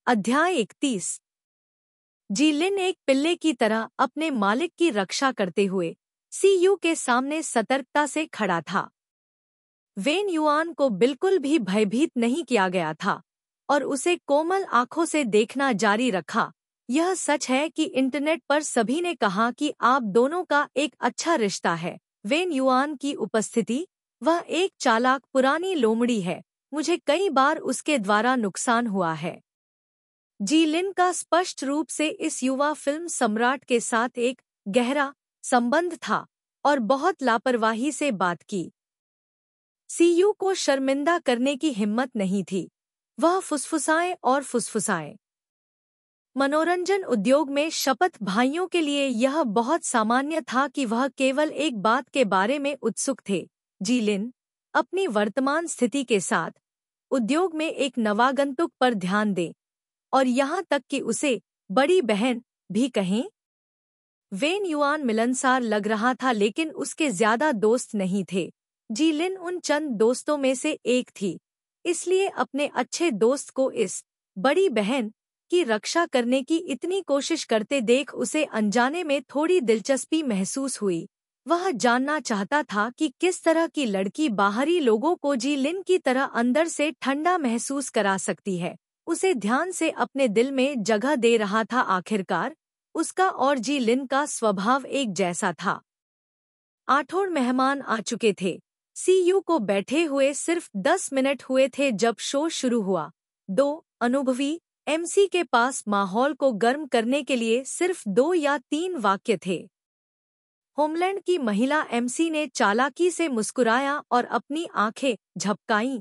अध्याय 31। जीलिन एक पिल्ले की तरह अपने मालिक की रक्षा करते हुए सीयू के सामने सतर्कता से खड़ा था। वेन युआन को बिल्कुल भी भयभीत नहीं किया गया था और उसे कोमल आंखों से देखना जारी रखा। यह सच है कि इंटरनेट पर सभी ने कहा कि आप दोनों का एक अच्छा रिश्ता है। वेन युआन की उपस्थिति, वह एक चालाक पुरानी लोमड़ी है। मुझे कई बार उसके द्वारा नुकसान हुआ है। जीलिन का स्पष्ट रूप से इस युवा फिल्म सम्राट के साथ एक गहरा संबंध था और बहुत लापरवाही से बात की। सीयू को शर्मिंदा करने की हिम्मत नहीं थी। वह फुसफुसाए और फुसफुसाए। मनोरंजन उद्योग में शपथ भाइयों के लिए यह बहुत सामान्य था कि वह केवल एक बात के बारे में उत्सुक थे। जीलिन अपनी वर्तमान स्थिति के साथ उद्योग में एक नवागंतुक पर ध्यान दे और यहाँ तक कि उसे बड़ी बहन भी कहें। वेन युआन मिलनसार लग रहा था लेकिन उसके ज्यादा दोस्त नहीं थे। जीलिन उन चंद दोस्तों में से एक थी, इसलिए अपने अच्छे दोस्त को इस बड़ी बहन की रक्षा करने की इतनी कोशिश करते देख उसे अनजाने में थोड़ी दिलचस्पी महसूस हुई। वह जानना चाहता था कि किस तरह की लड़की बाहरी लोगों को जीलिन की तरह अंदर से ठंडा महसूस करा सकती है। उसे ध्यान से अपने दिल में जगह दे रहा था। आखिरकार उसका और जीलिन का स्वभाव एक जैसा था। 8 मेहमान आ चुके थे। सीयू को बैठे हुए सिर्फ 10 मिनट हुए थे जब शो शुरू हुआ। 2 अनुभवी एमसी के पास माहौल को गर्म करने के लिए सिर्फ 2 या 3 वाक्य थे। होमलैंड की महिला एमसी ने चालाकी से मुस्कुराया और अपनी आंखें झपकाईं।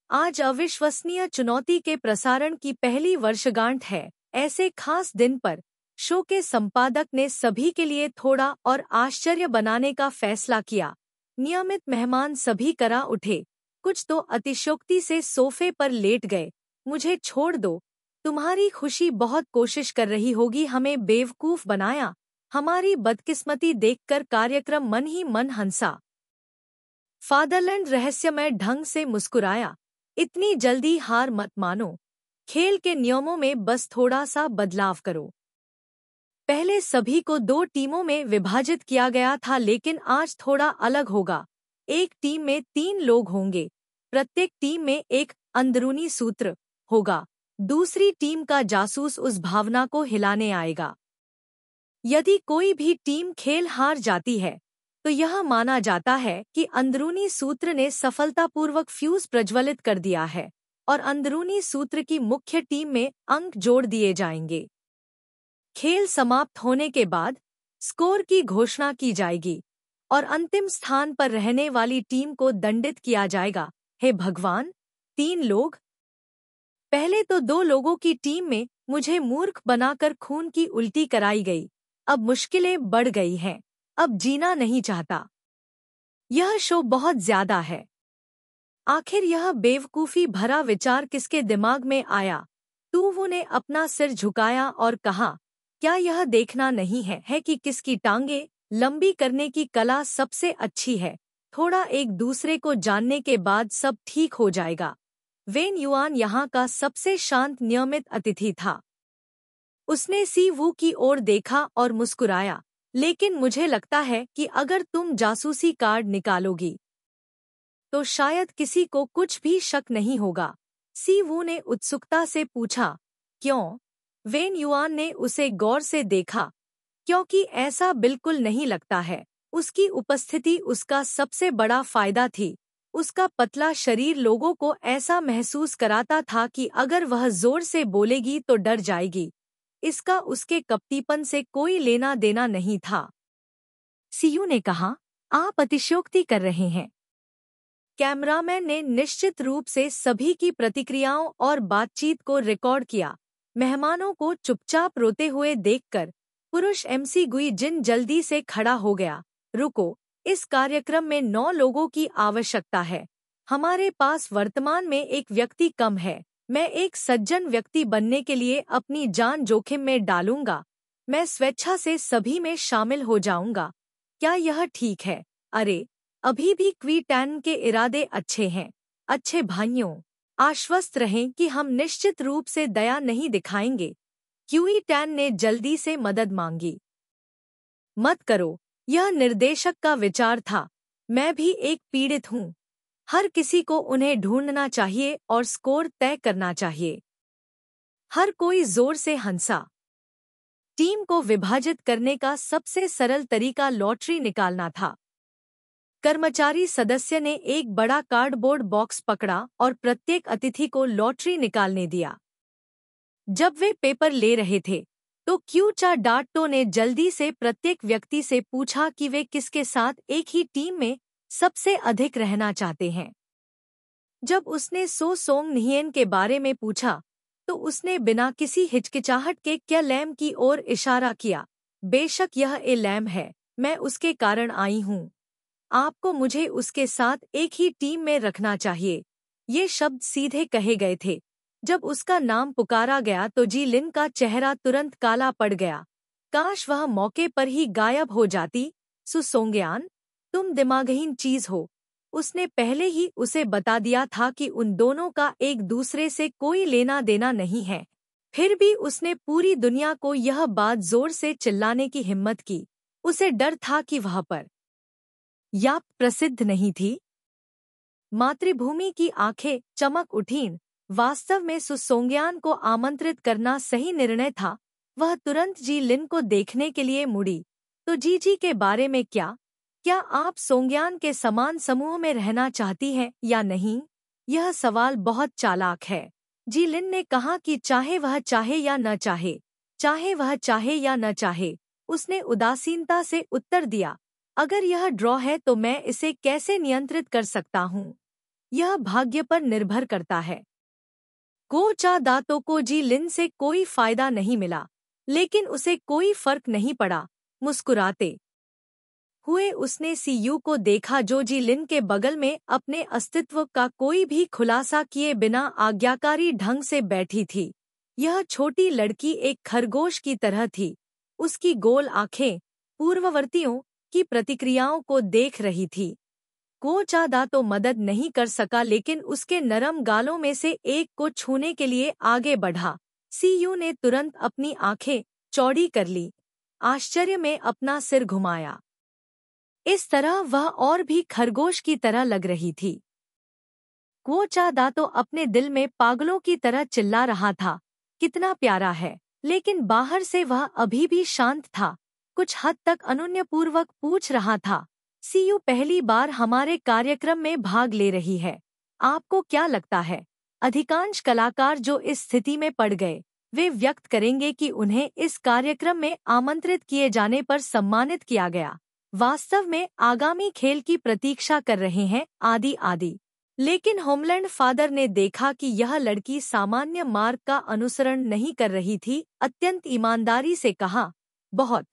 आज अविश्वसनीय चुनौती के प्रसारण की पहली वर्षगांठ है। ऐसे खास दिन पर शो के संपादक ने सभी के लिए थोड़ा और आश्चर्य बनाने का फैसला किया। नियमित मेहमान सभी करा उठे, कुछ तो अतिशयोक्ति से सोफे पर लेट गए। मुझे छोड़ दो, तुम्हारी खुशी बहुत कोशिश कर रही होगी हमें बेवकूफ बनाया। हमारी बदकिस्मती देखकर कार्यक्रम मन ही मन हंसा। फादरलैंड रहस्यमय ढंग से मुस्कुराया। इतनी जल्दी हार मत मानो। खेल के नियमों में बस थोड़ा सा बदलाव करो। पहले सभी को 2 टीमों में विभाजित किया गया था लेकिन आज थोड़ा अलग होगा। एक टीम में 3 लोग होंगे। प्रत्येक टीम में एक अंदरूनी सूत्र होगा। दूसरी टीम का जासूस उस भावना को हिलाने आएगा। यदि कोई भी टीम खेल हार जाती है तो यह माना जाता है कि अंदरूनी सूत्र ने सफलतापूर्वक फ्यूज प्रज्वलित कर दिया है और अंदरूनी सूत्र की मुख्य टीम में अंक जोड़ दिए जाएंगे। खेल समाप्त होने के बाद स्कोर की घोषणा की जाएगी और अंतिम स्थान पर रहने वाली टीम को दंडित किया जाएगा। हे भगवान, 3 लोग! पहले तो 2 लोगों की टीम में मुझे मूर्ख बनाकर खून की उल्टी कराई गई। अब मुश्किलें बढ़ गई हैं। अब जीना नहीं चाहता। यह शो बहुत ज्यादा है। आखिर यह बेवकूफी भरा विचार किसके दिमाग में आया? टूवू ने अपना सिर झुकाया और कहा, क्या यह देखना नहीं है कि किसकी टांगे लंबी करने की कला सबसे अच्छी है? थोड़ा एक दूसरे को जानने के बाद सब ठीक हो जाएगा। वेन युआन यहाँ का सबसे शांत नियमित अतिथि था। उसने सी वू की ओर देखा और मुस्कुराया। लेकिन मुझे लगता है कि अगर तुम जासूसी कार्ड निकालोगी तो शायद किसी को कुछ भी शक नहीं होगा। सी वू ने उत्सुकता से पूछा, क्यों? वेन युआन ने उसे गौर से देखा। क्योंकि ऐसा बिल्कुल नहीं लगता है। उसकी उपस्थिति उसका सबसे बड़ा फायदा थी। उसका पतला शरीर लोगों को ऐसा महसूस कराता था कि अगर वह जोर से बोलेगी तो डर जाएगी। इसका उसके कपटीपन से कोई लेना देना नहीं था। सीयू ने कहा, आप अतिशयोक्ति कर रहे हैं। कैमरामैन ने निश्चित रूप से सभी की प्रतिक्रियाओं और बातचीत को रिकॉर्ड किया। मेहमानों को चुपचाप रोते हुए देखकर पुरुष एमसी गुई जिन जल्दी से खड़ा हो गया। रुको, इस कार्यक्रम में 9 लोगों की आवश्यकता है। हमारे पास वर्तमान में एक व्यक्ति कम है। मैं एक सज्जन व्यक्ति बनने के लिए अपनी जान जोखिम में डालूंगा। मैं स्वेच्छा से सभी में शामिल हो जाऊंगा। क्या यह ठीक है? अरे, अभी भी क्वी टैन के इरादे अच्छे हैं। अच्छे भाइयों, आश्वस्त रहें कि हम निश्चित रूप से दया नहीं दिखाएंगे। क्यूई टैन ने जल्दी से मदद मांगी। मत करो, यह निर्देशक का विचार था। मैं भी एक पीड़ित हूँ। हर किसी को उन्हें ढूंढना चाहिए और स्कोर तय करना चाहिए। हर कोई जोर से हंसा। टीम को विभाजित करने का सबसे सरल तरीका लॉटरी निकालना था। कर्मचारी सदस्य ने एक बड़ा कार्डबोर्ड बॉक्स पकड़ा और प्रत्येक अतिथि को लॉटरी निकालने दिया। जब वे पेपर ले रहे थे तो क्यूचा डाटो ने जल्दी से प्रत्येक व्यक्ति से पूछा कि वे किसके साथ एक ही टीम में सबसे अधिक रहना चाहते हैं। जब उसने सो सोंग निहियन के बारे में पूछा तो उसने बिना किसी हिचकिचाहट के क्या लैम की ओर इशारा किया। बेशक यह ए लैम है, मैं उसके कारण आई हूँ। आपको मुझे उसके साथ एक ही टीम में रखना चाहिए। ये शब्द सीधे कहे गए थे। जब उसका नाम पुकारा गया तो जी लिन का चेहरा तुरंत काला पड़ गया। काश वह मौके पर ही गायब हो जाती। सु सोंगयान, तुम दिमागहीन चीज हो। उसने पहले ही उसे बता दिया था कि उन दोनों का एक दूसरे से कोई लेना देना नहीं है। फिर भी उसने पूरी दुनिया को यह बात जोर से चिल्लाने की हिम्मत की। उसे डर था कि वह पर याप प्रसिद्ध नहीं थी। मातृभूमि की आंखें चमक उठीं। वास्तव में सु सोंगयान को आमंत्रित करना सही निर्णय था। वह तुरंत जी लिन को देखने के लिए मुड़ी। तो जी के बारे में क्या? क्या आप सोंगयान के समान समूह में रहना चाहती हैं या नहीं? यह सवाल बहुत चालाक है। जी लिन ने कहा कि चाहे वह चाहे या न चाहे, चाहे वह चाहे या न चाहे। उसने उदासीनता से उत्तर दिया, अगर यह ड्रॉ है तो मैं इसे कैसे नियंत्रित कर सकता हूँ? यह भाग्य पर निर्भर करता है। कोचा दातो को जी लिन से कोई फायदा नहीं मिला, लेकिन उसे कोई फर्क नहीं पड़ा। मुस्कुराते हुए उसने सीयू को देखा जो जी लिन के बगल में अपने अस्तित्व का कोई भी खुलासा किए बिना आज्ञाकारी ढंग से बैठी थी। यह छोटी लड़की एक खरगोश की तरह थी। उसकी गोल आंखें पूर्ववर्तियों की प्रतिक्रियाओं को देख रही थी। कोचादा तो मदद नहीं कर सका, लेकिन उसके नरम गालों में से एक को छूने के लिए आगे बढ़ा। सीयू ने तुरंत अपनी आंखें चौड़ी कर ली, आश्चर्य में अपना सिर घुमाया। इस तरह वह और भी खरगोश की तरह लग रही थी। कोचादा तो अपने दिल में पागलों की तरह चिल्ला रहा था, कितना प्यारा है, लेकिन बाहर से वह अभी भी शांत था। कुछ हद तक अनुनयपूर्वक पूछ रहा था, सीयू पहली बार हमारे कार्यक्रम में भाग ले रही है। आपको क्या लगता है? अधिकांश कलाकार जो इस स्थिति में पड़ गए, वे व्यक्त करेंगे कि उन्हें इस कार्यक्रम में आमंत्रित किए जाने पर सम्मानित किया गया, वास्तव में आगामी खेल की प्रतीक्षा कर रहे हैं, आदि आदि। लेकिन होमलैंड फादर ने देखा कि यह लड़की सामान्य मार्ग का अनुसरण नहीं कर रही थी। अत्यंत ईमानदारी से कहा, बहुत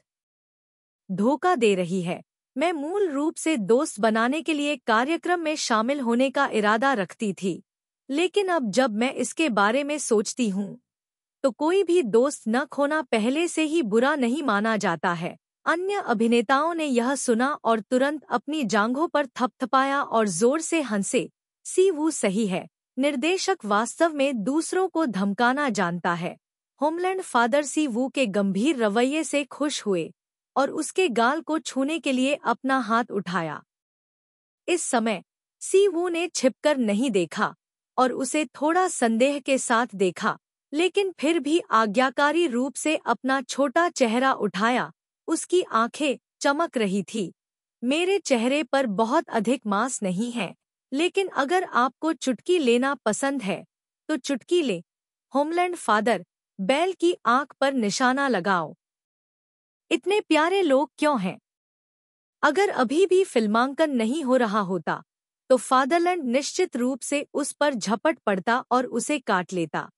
धोखा दे रही है। मैं मूल रूप से दोस्त बनाने के लिए कार्यक्रम में शामिल होने का इरादा रखती थी, लेकिन अब जब मैं इसके बारे में सोचती हूँ तो कोई भी दोस्त न खोना पहले से ही बुरा नहीं माना जाता है। अन्य अभिनेताओं ने यह सुना और तुरंत अपनी जांघों पर थपथपाया और जोर से हंसे। सी वू सही है, निर्देशक वास्तव में दूसरों को धमकाना जानता है। होमलैंड फादर सी वू के गंभीर रवैये से खुश हुए और उसके गाल को छूने के लिए अपना हाथ उठाया। इस समय सी वू ने छिपकर नहीं देखा और उसे थोड़ा संदेह के साथ देखा, लेकिन फिर भी आज्ञाकारी रूप से अपना छोटा चेहरा उठाया। उसकी आंखें चमक रही थी। मेरे चेहरे पर बहुत अधिक मांस नहीं है, लेकिन अगर आपको चुटकी लेना पसंद है तो चुटकी ले। होमलैंड फादर, बैल की आंख पर निशाना लगाओ। इतने प्यारे लोग क्यों हैं? अगर अभी भी फिल्मांकन नहीं हो रहा होता तो फादरलैंड निश्चित रूप से उस पर झपट पड़ता और उसे काट लेता।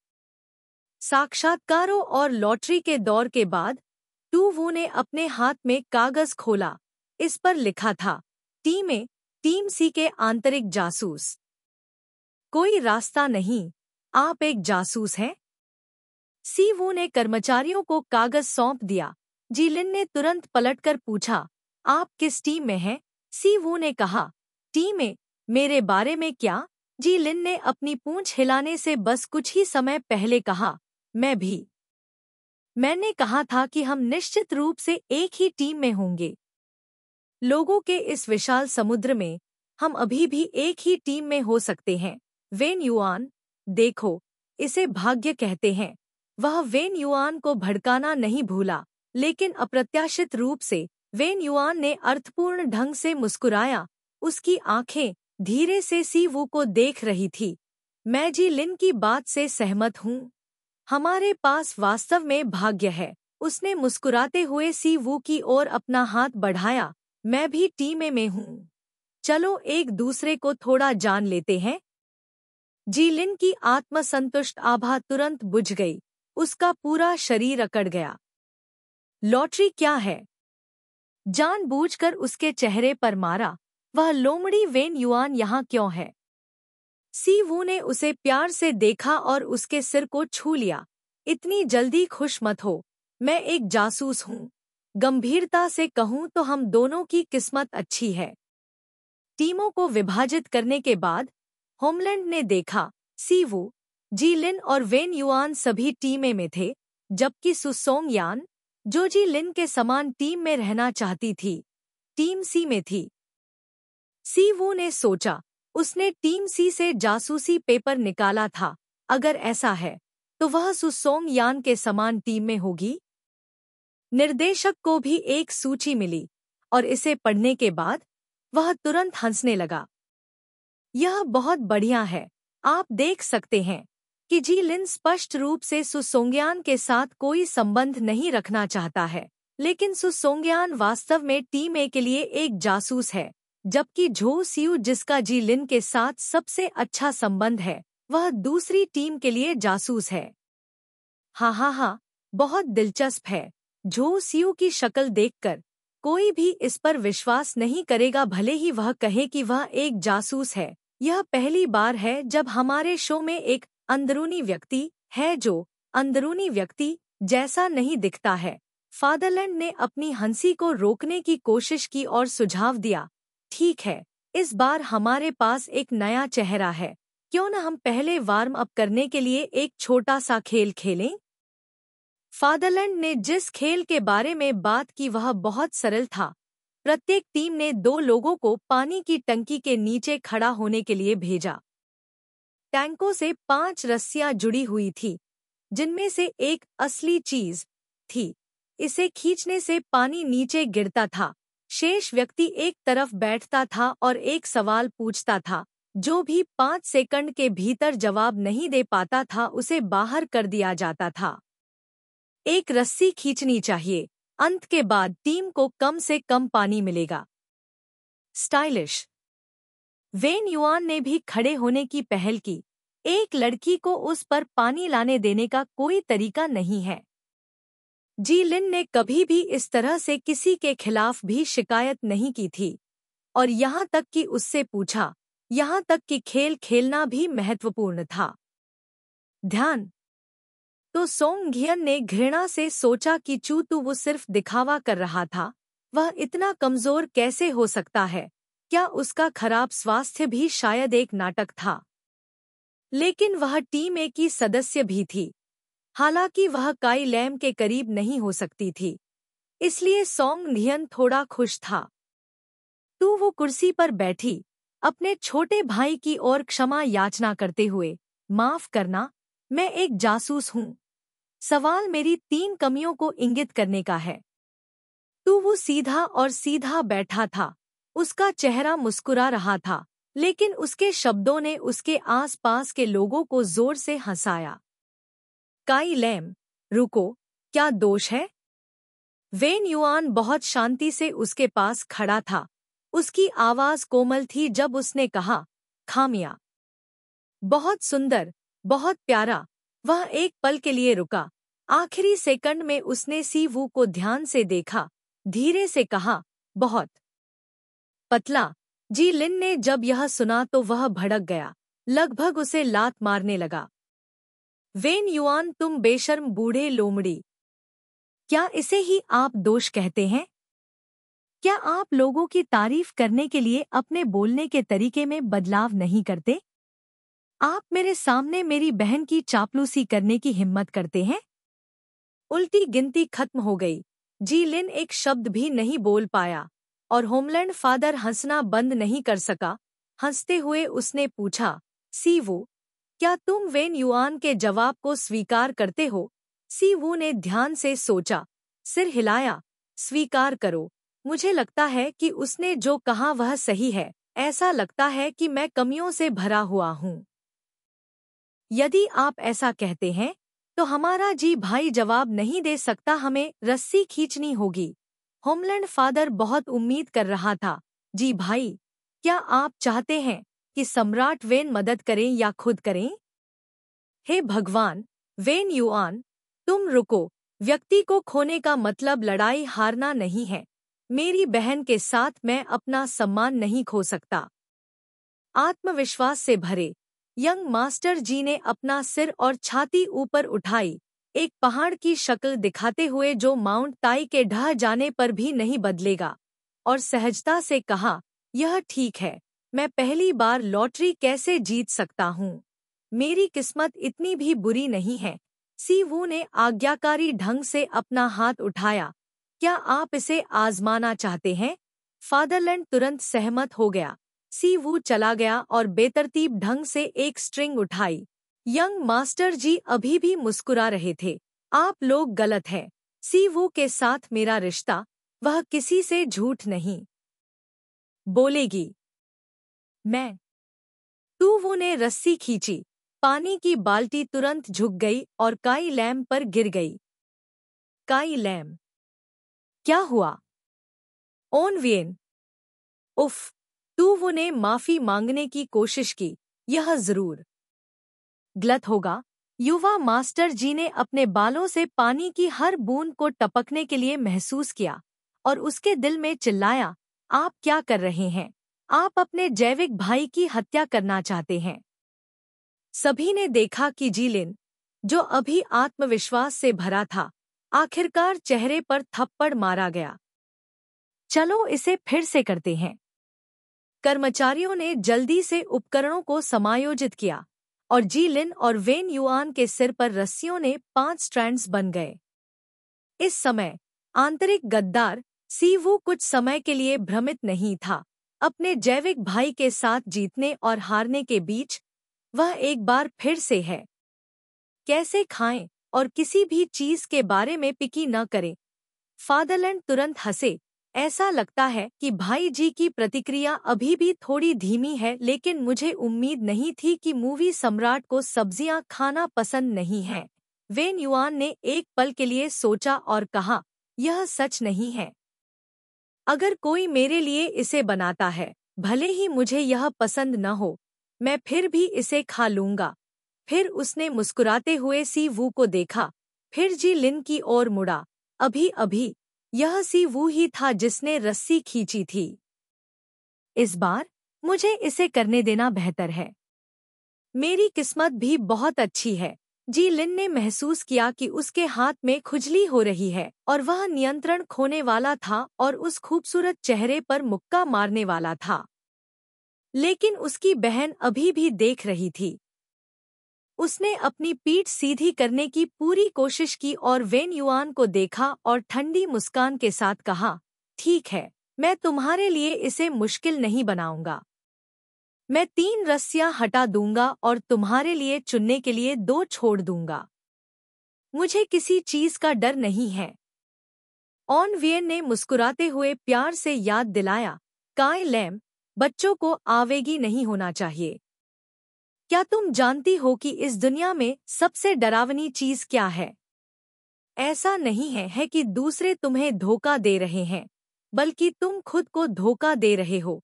साक्षात्कारों और लॉटरी के दौर के बाद टू वू ने अपने हाथ में कागज खोला। इस पर लिखा था, टीम सी के आंतरिक जासूस। कोई रास्ता नहीं, आप एक जासूस हैं। सी वू ने कर्मचारियों को कागज सौंप दिया। जीलिन ने तुरंत पलटकर पूछा, आप किस टीम में हैं? सी वू ने कहा, टीम में? मेरे बारे में क्या? जी लिन ने अपनी पूंछ हिलाने से बस कुछ ही समय पहले कहा, मैं भी। मैंने कहा था कि हम निश्चित रूप से एक ही टीम में होंगे। लोगों के इस विशाल समुद्र में हम अभी भी एक ही टीम में हो सकते हैं। वेन युआन, देखो, इसे भाग्य कहते हैं। वह वेन युआन को भड़काना नहीं भूला, लेकिन अप्रत्याशित रूप से वेन युआन ने अर्थपूर्ण ढंग से मुस्कुराया। उसकी आंखें धीरे से सी वू को देख रही थी। मैं जी लिन की बात से सहमत हूँ। हमारे पास वास्तव में भाग्य है। उसने मुस्कुराते हुए सी वू की ओर अपना हाथ बढ़ाया। मैं भी टीम में हूँ। चलो एक दूसरे को थोड़ा जान लेते हैं। जीलिन की आत्मसंतुष्ट आभा तुरंत बुझ गई। उसका पूरा शरीर अकड़ गया। लॉटरी क्या है? जानबूझकर उसके चेहरे पर मारा। वह लोमड़ी वेन युआन यहाँ क्यों है? सी वू ने उसे प्यार से देखा और उसके सिर को छू लिया। इतनी जल्दी खुश मत हो। मैं एक जासूस हूँ। गंभीरता से कहूँ तो हम दोनों की किस्मत अच्छी है। टीमों को विभाजित करने के बाद होमलैंड ने देखा, सी वू, जी लिन और वेन युआन सभी टीमें में थे, जबकि सु सोंग यान, जो जी लिन के समान टीम में रहना चाहती थी, टीम सी में थी। सी वू ने सोचा, उसने टीम सी से जासूसी पेपर निकाला था। अगर ऐसा है तो वह सु सोंग यान के समान टीम में होगी। निर्देशक को भी एक सूची मिली और इसे पढ़ने के बाद वह तुरंत हंसने लगा। यह बहुत बढ़िया है। आप देख सकते हैं कि जी लिन स्पष्ट रूप से सु सोंगयान के साथ कोई संबंध नहीं रखना चाहता है, लेकिन सु सोंगयान वास्तव में टीम ए के लिए एक जासूस है, जबकि झो सियू, जिसका जी लिन के साथ सबसे अच्छा संबंध है, वह दूसरी टीम के लिए जासूस है। हाँ, बहुत दिलचस्प है। झो सियू की शक्ल देखकर कोई भी इस पर विश्वास नहीं करेगा, भले ही वह कहे कि वह एक जासूस है। यह पहली बार है जब हमारे शो में एक अंदरूनी व्यक्ति है जो अंदरूनी व्यक्ति जैसा नहीं दिखता है। फादरलैंड ने अपनी हंसी को रोकने की कोशिश की और सुझाव दिया, ठीक है, इस बार हमारे पास एक नया चेहरा है। क्यों न हम पहले वार्म अप करने के लिए एक छोटा सा खेल खेलें? फादरलैंड ने जिस खेल के बारे में बात की वह बहुत सरल था। प्रत्येक टीम ने 2 लोगों को पानी की टंकी के नीचे खड़ा होने के लिए भेजा। टैंकों से 5 रस्सियां जुड़ी हुई थी, जिनमें से एक असली चीज थी। इसे खींचने से पानी नीचे गिरता था। शेष व्यक्ति एक तरफ बैठता था और एक सवाल पूछता था। जो भी 5 सेकंड के भीतर जवाब नहीं दे पाता था उसे बाहर कर दिया जाता था। एक रस्सी खींचनी चाहिए। अंत के बाद टीम को कम से कम पानी मिलेगा। स्टाइलिश। वेन युआन ने भी खड़े होने की पहल की। एक लड़की को उस पर पानी लाने देने का कोई तरीका नहीं है। जी लिन ने कभी भी इस तरह से किसी के खिलाफ भी शिकायत नहीं की थी, और यहाँ तक कि उससे पूछा, यहाँ तक कि खेल खेलना भी महत्वपूर्ण था। ध्यान। तो सोंग घियन ने घृणा से सोचा कि चूतू वो सिर्फ दिखावा कर रहा था। वह इतना कमजोर कैसे हो सकता है? क्या उसका खराब स्वास्थ्य भी शायद एक नाटक था? लेकिन वह टीम ए की सदस्य भी थी। हालांकि वह काई लैम के करीब नहीं हो सकती थी, इसलिए सोंग घियन थोड़ा खुश था। तो वो कुर्सी पर बैठी, अपने छोटे भाई की ओर क्षमा याचना करते हुए, माफ करना, मैं एक जासूस हूँ। सवाल मेरी 3 कमियों को इंगित करने का है। तो वो सीधा और सीधा बैठा था। उसका चेहरा मुस्कुरा रहा था, लेकिन उसके शब्दों ने उसके आसपास के लोगों को जोर से हंसाया। काई लैम, रुको, क्या दोष है? वेन युआन बहुत शांति से उसके पास खड़ा था। उसकी आवाज कोमल थी जब उसने कहा, खामिया। बहुत सुंदर, बहुत प्यारा। वह एक पल के लिए रुका। आखिरी सेकंड में उसने सी वू को ध्यान से देखा, धीरे से कहा, बहुत पतला। जी लिन ने जब यह सुना तो वह भड़क गया, लगभग उसे लात मारने लगा। वेन युआन, तुम बेशर्म बूढ़े लोमड़ी। क्या इसे ही आप दोष कहते हैं? क्या आप लोगों की तारीफ करने के लिए अपने बोलने के तरीके में बदलाव नहीं करते? आप मेरे सामने मेरी बहन की चापलूसी करने की हिम्मत करते हैं? उल्टी गिनती खत्म हो गई। जी लिन एक शब्द भी नहीं बोल पाया और होमलैंड फादर हंसना बंद नहीं कर सका। हंसते हुए उसने पूछा, सी वू, क्या तुम वेन युआन के जवाब को स्वीकार करते हो? सी वू ने ध्यान से सोचा, सिर हिलाया। स्वीकार करो। मुझे लगता है कि उसने जो कहा वह सही है। ऐसा लगता है कि मैं कमियों से भरा हुआ हूँ। यदि आप ऐसा कहते हैं तो हमारा जी भाई जवाब नहीं दे सकता, हमें रस्सी खींचनी होगी। होमलैंड फादर बहुत उम्मीद कर रहा था। जी भाई, क्या आप चाहते हैं कि सम्राट वेन मदद करें या खुद करें? हे भगवान, वेन युआन, तुम रुको। व्यक्ति को खोने का मतलब लड़ाई हारना नहीं है। मेरी बहन के साथ मैं अपना सम्मान नहीं खो सकता। आत्मविश्वास से भरे यंग मास्टर जी ने अपना सिर और छाती ऊपर उठाई, एक पहाड़ की शक्ल दिखाते हुए जो माउंट ताई के ढह जाने पर भी नहीं बदलेगा, और सहजता से कहा, यह ठीक है। मैं पहली बार लॉटरी कैसे जीत सकता हूँ? मेरी किस्मत इतनी भी बुरी नहीं है। सी वू ने आज्ञाकारी ढंग से अपना हाथ उठाया। क्या आप इसे आजमाना चाहते हैं? फादरलैंड तुरंत सहमत हो गया। सी वू चला गया और बेतरतीब ढंग से एक स्ट्रिंग उठाई। यंग मास्टर जी अभी भी मुस्कुरा रहे थे। आप लोग गलत हैं। सी वू के साथ मेरा रिश्ता, वह किसी से झूठ नहीं बोलेगी। मैं तू वो ने रस्सी खींची। पानी की बाल्टी तुरंत झुक गई और काई लैम पर गिर गई। काई लैम, क्या हुआ? ओन वियन, उफ। तू वो ने माफी मांगने की कोशिश की। यह जरूर गलत होगा। युवा मास्टर जी ने अपने बालों से पानी की हर बूंद को टपकने के लिए महसूस किया और उसके दिल में चिल्लाया, आप क्या कर रहे हैं? आप अपने जैविक भाई की हत्या करना चाहते हैं। सभी ने देखा कि जीलिन, जो अभी आत्मविश्वास से भरा था, आखिरकार चेहरे पर थप्पड़ मारा गया। चलो इसे फिर से करते हैं। कर्मचारियों ने जल्दी से उपकरणों को समायोजित किया और जी लिन और वेन युआन के सिर पर रस्सियों ने 5 स्ट्रैंड्स बन गए। इस समय आंतरिक गद्दार सी वू कुछ समय के लिए भ्रमित नहीं था। अपने जैविक भाई के साथ जीतने और हारने के बीच वह एक बार फिर से है। कैसे खाएं और किसी भी चीज के बारे में पिकी न करें। फादरलैंड तुरंत हंसे। ऐसा लगता है कि भाई जी की प्रतिक्रिया अभी भी थोड़ी धीमी है, लेकिन मुझे उम्मीद नहीं थी कि मूवी सम्राट को सब्जियां खाना पसंद नहीं है। वेन युआन ने एक पल के लिए सोचा और कहा, यह सच नहीं है। अगर कोई मेरे लिए इसे बनाता है, भले ही मुझे यह पसंद न हो, मैं फिर भी इसे खा लूंगा। फिर उसने मुस्कुराते हुए सी वू को देखा, फिर जी लिन की ओर मुड़ा। अभी अभी यह सी वू ही था जिसने रस्सी खींची थी। इस बार मुझे इसे करने देना बेहतर है। मेरी किस्मत भी बहुत अच्छी है। जी लिन ने महसूस किया कि उसके हाथ में खुजली हो रही है और वह नियंत्रण खोने वाला था और उस खूबसूरत चेहरे पर मुक्का मारने वाला था। लेकिन उसकी बहन अभी भी देख रही थी। उसने अपनी पीठ सीधी करने की पूरी कोशिश की और वेन युआन को देखा और ठंडी मुस्कान के साथ कहा, ठीक है, मैं तुम्हारे लिए इसे मुश्किल नहीं बनाऊंगा। मैं 3 रस्सियां हटा दूंगा और तुम्हारे लिए चुनने के लिए 2 छोड़ दूंगा। मुझे किसी चीज का डर नहीं है। ऑन वियन ने मुस्कुराते हुए प्यार से याद दिलाया, काई लैम, बच्चों को आवेगी नहीं होना चाहिए। क्या तुम जानती हो कि इस दुनिया में सबसे डरावनी चीज क्या है? ऐसा नहीं है कि दूसरे तुम्हें धोखा दे रहे हैं, बल्कि तुम खुद को धोखा दे रहे हो।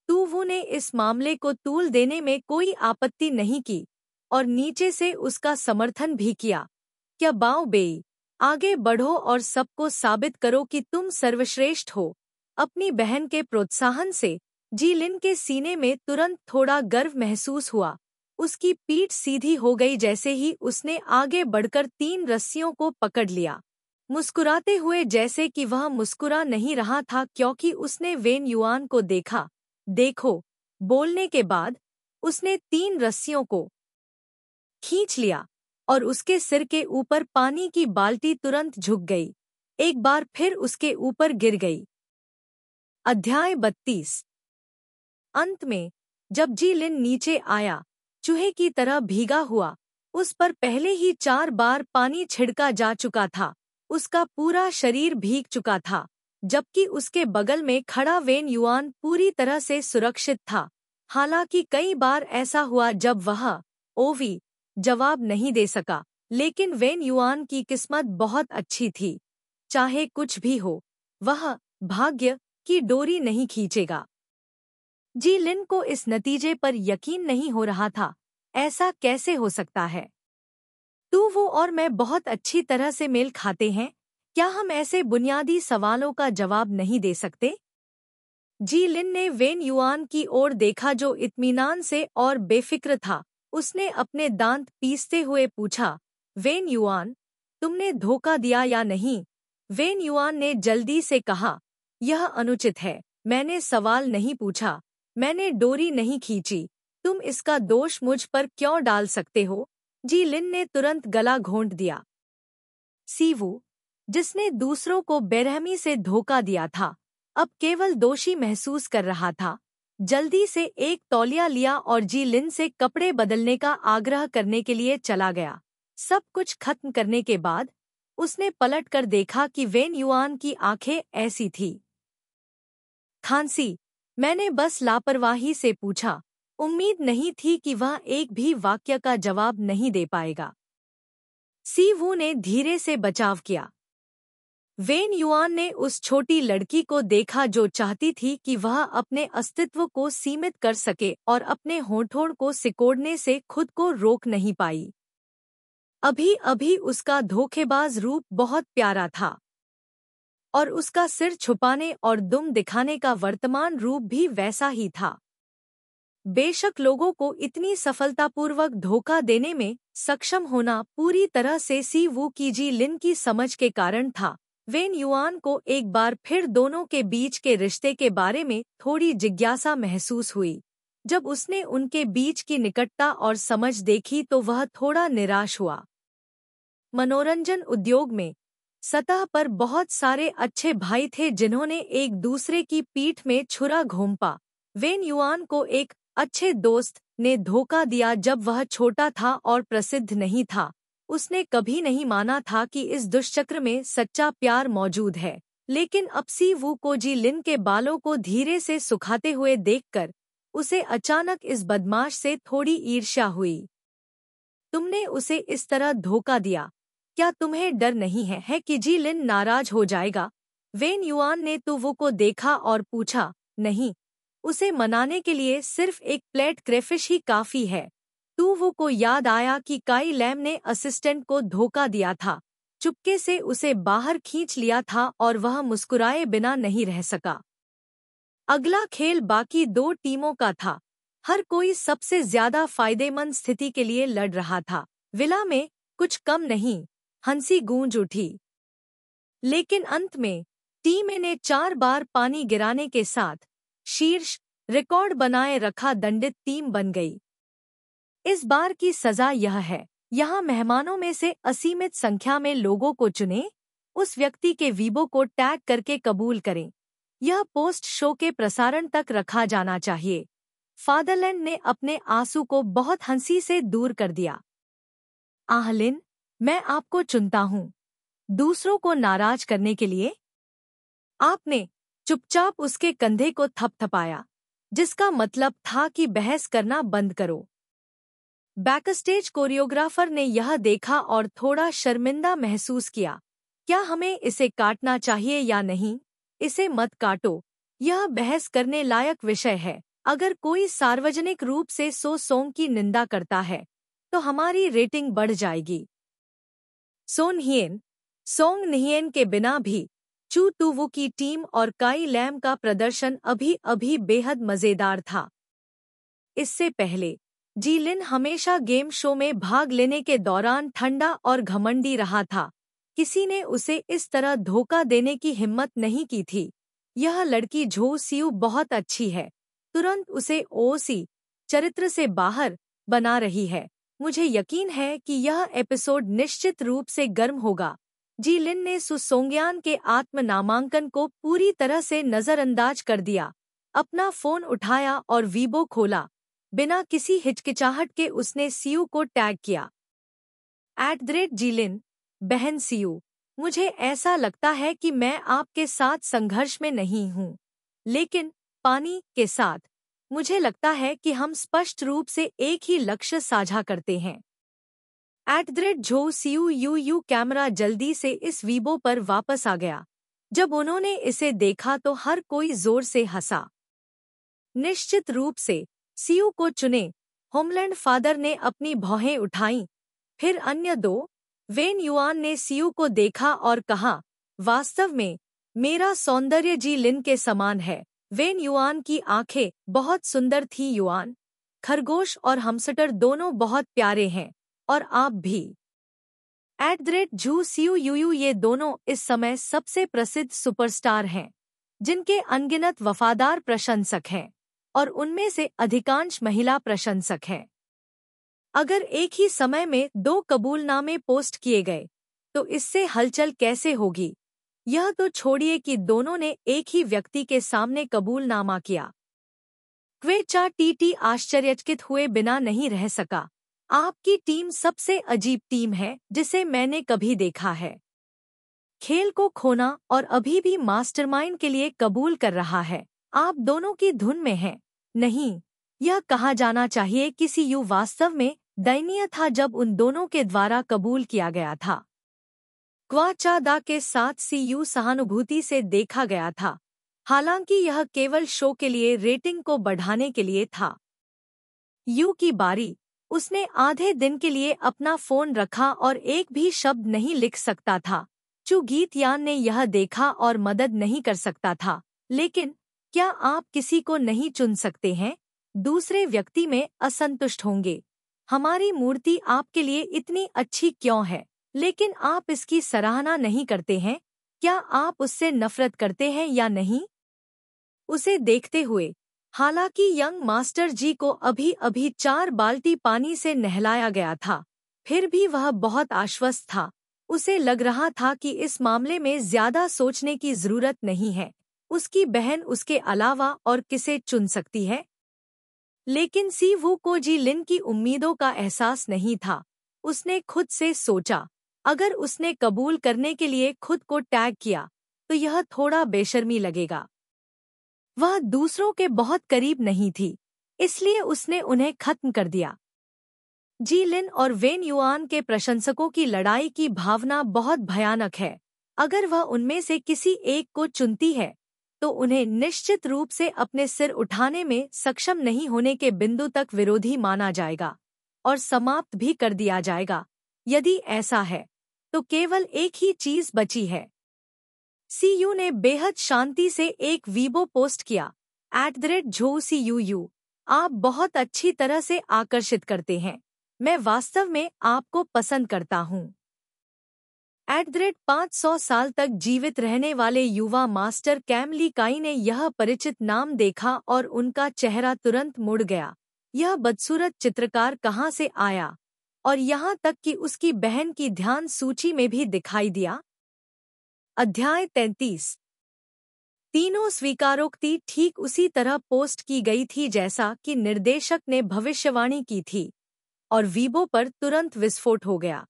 तू वो ने इस मामले को तूल देने में कोई आपत्ति नहीं की और नीचे से उसका समर्थन भी किया। क्या बाओ बेई, आगे बढ़ो और सबको साबित करो कि तुम सर्वश्रेष्ठ हो। अपनी बहन के प्रोत्साहन से जी लिन के सीने में तुरंत थोड़ा गर्व महसूस हुआ। उसकी पीठ सीधी हो गई जैसे ही उसने आगे बढ़कर 3 रस्सियों को पकड़ लिया, मुस्कुराते हुए जैसे कि वह मुस्कुरा नहीं रहा था क्योंकि उसने वेन युआन को देखा। देखो, बोलने के बाद उसने 3 रस्सियों को खींच लिया और उसके सिर के ऊपर पानी की बाल्टी तुरंत झुक गई, एक बार फिर उसके ऊपर गिर गई। अध्याय 32। अंत में जब जी लिन नीचे आया, चूहे की तरह भीगा हुआ, उस पर पहले ही 4 बार पानी छिड़का जा चुका था, उसका पूरा शरीर भीग चुका था, जबकि उसके बगल में खड़ा वेन युआन पूरी तरह से सुरक्षित था। हालांकि कई बार ऐसा हुआ जब वह ओवी जवाब नहीं दे सका, लेकिन वेन युआन की किस्मत बहुत अच्छी थी। चाहे कुछ भी हो, वह भाग्य की डोरी नहीं खींचेगा। जी लिन को इस नतीजे पर यकीन नहीं हो रहा था। ऐसा कैसे हो सकता है? तू, वो और मैं बहुत अच्छी तरह से मेल खाते हैं। क्या हम ऐसे बुनियादी सवालों का जवाब नहीं दे सकते? जी लिन ने वेन युआन की ओर देखा जो इत्मीनान से और बेफिक्र था। उसने अपने दांत पीसते हुए पूछा, वेन युआन, तुमने धोखा दिया या नहीं? वेन युआन ने जल्दी से कहा, यह अनुचित है। मैंने सवाल नहीं पूछा, मैंने डोरी नहीं खींची। तुम इसका दोष मुझ पर क्यों डाल सकते हो? जी लिन ने तुरंत गला घोंट दिया। सीवू, जिसने दूसरों को बेरहमी से धोखा दिया था, अब केवल दोषी महसूस कर रहा था। जल्दी से एक तौलिया लिया और जी लिन से कपड़े बदलने का आग्रह करने के लिए चला गया। सब कुछ खत्म करने के बाद उसने पलट कर देखा कि वेन युआन की आंखें ऐसी थी। खांसी, मैंने बस लापरवाही से पूछा। उम्मीद नहीं थी कि वह एक भी वाक्य का जवाब नहीं दे पाएगा। सीवू ने धीरे से बचाव किया। वेन युआन ने उस छोटी लड़की को देखा जो चाहती थी कि वह अपने अस्तित्व को सीमित कर सके और अपने होठों को सिकोड़ने से खुद को रोक नहीं पाई। अभी अभी उसका धोखेबाज रूप बहुत प्यारा था, और उसका सिर छुपाने और दुम दिखाने का वर्तमान रूप भी वैसा ही था। बेशक लोगों को इतनी सफलतापूर्वक धोखा देने में सक्षम होना पूरी तरह से सी वू की जी लिन की समझ के कारण था, वेन युआन को एक बार फिर दोनों के बीच के रिश्ते के बारे में थोड़ी जिज्ञासा महसूस हुई। जब उसने उनके बीच की निकटता और समझ देखी तो वह थोड़ा निराश हुआ। मनोरंजन उद्योग में सतह पर बहुत सारे अच्छे भाई थे जिन्होंने एक दूसरे की पीठ में छुरा घोंपा। वेन युआन को एक अच्छे दोस्त ने धोखा दिया जब वह छोटा था और प्रसिद्ध नहीं था। उसने कभी नहीं माना था कि इस दुष्चक्र में सच्चा प्यार मौजूद है, लेकिन अब सी वू को जी लिन के बालों को धीरे से सुखाते हुए देखकर उसे अचानक इस बदमाश से थोड़ी ईर्ष्या हुई। तुमने उसे इस तरह धोखा दिया, क्या तुम्हें डर नहीं है कि जी लिन नाराज हो जाएगा? वेन युआन ने तुवू को देखा और पूछा, नहीं, उसे मनाने के लिए सिर्फ एक प्लेट क्रेफिश ही काफी है। तुवू को याद आया कि काई लैम ने असिस्टेंट को धोखा दिया था, चुपके से उसे बाहर खींच लिया था और वह मुस्कुराए बिना नहीं रह सका। अगला खेल बाकी 2 टीमों का था। हर कोई सबसे ज्यादा फायदेमंद स्थिति के लिए लड़ रहा था। विला में कुछ कम नहीं हंसी गूंज उठी। लेकिन अंत में टीम ए ने 4 बार पानी गिराने के साथ शीर्ष रिकॉर्ड बनाए रखा दंडित टीम बन गई। इस बार की सजा यह है, यहाँ मेहमानों में से असीमित संख्या में लोगों को चुनें, उस व्यक्ति के वीबो को टैग करके कबूल करें। यह पोस्ट शो के प्रसारण तक रखा जाना चाहिए। फादरलैंड ने अपने आंसू को बहुत हंसी से दूर कर दिया। आहलिन, मैं आपको चुनता हूँ, दूसरों को नाराज करने के लिए। आपने चुपचाप उसके कंधे को थपथपाया, जिसका मतलब था कि बहस करना बंद करो। बैकस्टेज कोरियोग्राफर ने यह देखा और थोड़ा शर्मिंदा महसूस किया। क्या हमें इसे काटना चाहिए या नहीं? इसे मत काटो, यह बहस करने लायक विषय है। अगर कोई सार्वजनिक रूप से सोंग की निंदा करता है तो हमारी रेटिंग बढ़ जाएगी। सोंग निहियन के बिना भी चू तुवू की टीम और काई लैम का प्रदर्शन अभी अभी बेहद मजेदार था। इससे पहले जी लिन हमेशा गेम शो में भाग लेने के दौरान ठंडा और घमंडी रहा था। किसी ने उसे इस तरह धोखा देने की हिम्मत नहीं की थी। यह लड़की झो सियू बहुत अच्छी है, तुरंत उसे ओसी चरित्र से बाहर बना रही है। मुझे यकीन है कि यह एपिसोड निश्चित रूप से गर्म होगा। जी लिन ने सु सोंगयान के आत्म नामांकन को पूरी तरह से नजरअंदाज कर दिया। अपना फोन उठाया और वीबो खोला। बिना किसी हिचकिचाहट के उसने सीयू को टैग किया। @जीलिन, बहन सीयू, मुझे ऐसा लगता है कि मैं आपके साथ संघर्ष में नहीं हूँ, लेकिन पानी के साथ। मुझे लगता है कि हम स्पष्ट रूप से एक ही लक्ष्य साझा करते हैं। @झो सीयू यू कैमरा जल्दी से इस वीबो पर वापस आ गया। जब उन्होंने इसे देखा तो हर कोई जोर से हंसा। निश्चित रूप से सीयू को चुने। होमलैंड फादर ने अपनी भौहें उठाईं। फिर अन्य दो। वेन युआन ने सीयू को देखा और कहा, वास्तव में मेरा सौंदर्य जी लिन के समान है। वेन युआन की आंखें बहुत सुंदर थी। युआन, खरगोश और हमस्टर दोनों बहुत प्यारे हैं, और आप भी। @झू सीयू यू ये दोनों इस समय सबसे प्रसिद्ध सुपरस्टार हैं, जिनके अनगिनत वफादार प्रशंसक हैं, और उनमें से अधिकांश महिला प्रशंसक हैं। अगर एक ही समय में 2 कबूलनामे पोस्ट किए गए, तो इससे हलचल कैसे होगी? यह तो छोड़िए कि दोनों ने एक ही व्यक्ति के सामने कबूलनामा किया। क्वेचा टीटी आश्चर्यचकित हुए बिना नहीं रह सका। आपकी टीम सबसे अजीब टीम है जिसे मैंने कभी देखा है। खेल को खोना और अभी भी मास्टरमाइंड के लिए कबूल कर रहा है। आप दोनों की धुन में हैं। नहीं, यह कहा जाना चाहिए कि सीयू वास्तव में दयनीय था जब उन दोनों के द्वारा कबूल किया गया था। क्वाचादा के साथ सीयू सहानुभूति से देखा गया था, हालांकि यह केवल शो के लिए रेटिंग को बढ़ाने के लिए था। यू की बारी। उसने आधे दिन के लिए अपना फोन रखा और एक भी शब्द नहीं लिख सकता था। चू गीतयान ने यह देखा और मदद नहीं कर सकता था। लेकिन क्या आप किसी को नहीं चुन सकते हैं? दूसरे व्यक्ति में असंतुष्ट होंगे। हमारी मूर्ति आपके लिए इतनी अच्छी क्यों है, लेकिन आप इसकी सराहना नहीं करते हैं? क्या आप उससे नफरत करते हैं या नहीं? उसे देखते हुए, हालांकि यंग मास्टर जी को अभी अभी 4 बाल्टी पानी से नहलाया गया था, फिर भी वह बहुत आश्वस्त था। उसे लग रहा था कि इस मामले में ज्यादा सोचने की जरूरत नहीं है। उसकी बहन उसके अलावा और किसे चुन सकती है? लेकिन सी वू को जी लिन की उम्मीदों का एहसास नहीं था। उसने खुद से सोचा, अगर उसने कबूल करने के लिए खुद को टैग किया, तो यह थोड़ा बेशर्मी लगेगा। वह दूसरों के बहुत करीब नहीं थी, इसलिए उसने उन्हें खत्म कर दिया। जी लिन और वेन युआन के प्रशंसकों की लड़ाई की भावना बहुत भयानक है। अगर वह उनमें से किसी एक को चुनती है, तो उन्हें निश्चित रूप से अपने सिर उठाने में सक्षम नहीं होने के बिंदु तक विरोधी माना जाएगा और समाप्त भी कर दिया जाएगा। यदि ऐसा है, तो केवल एक ही चीज बची है। सीयू ने बेहद शांति से एक वीबो पोस्ट किया। @झो सीयू, आप बहुत अच्छी तरह से आकर्षित करते हैं। मैं वास्तव में आपको पसंद करता हूँ। 500 साल तक जीवित रहने वाले युवा मास्टर कैम ली काई ने यह परिचित नाम देखा और उनका चेहरा तुरंत मुड़ गया। यह बदसूरत चित्रकार कहाँ से आया? और यहाँ तक कि उसकी बहन की ध्यान सूची में भी दिखाई दिया। अध्याय 33। तीनों स्वीकारोक्ति ठीक उसी तरह पोस्ट की गई थी जैसा कि निर्देशक ने भविष्यवाणी की थी, और वीबो पर तुरंत विस्फोट हो गया।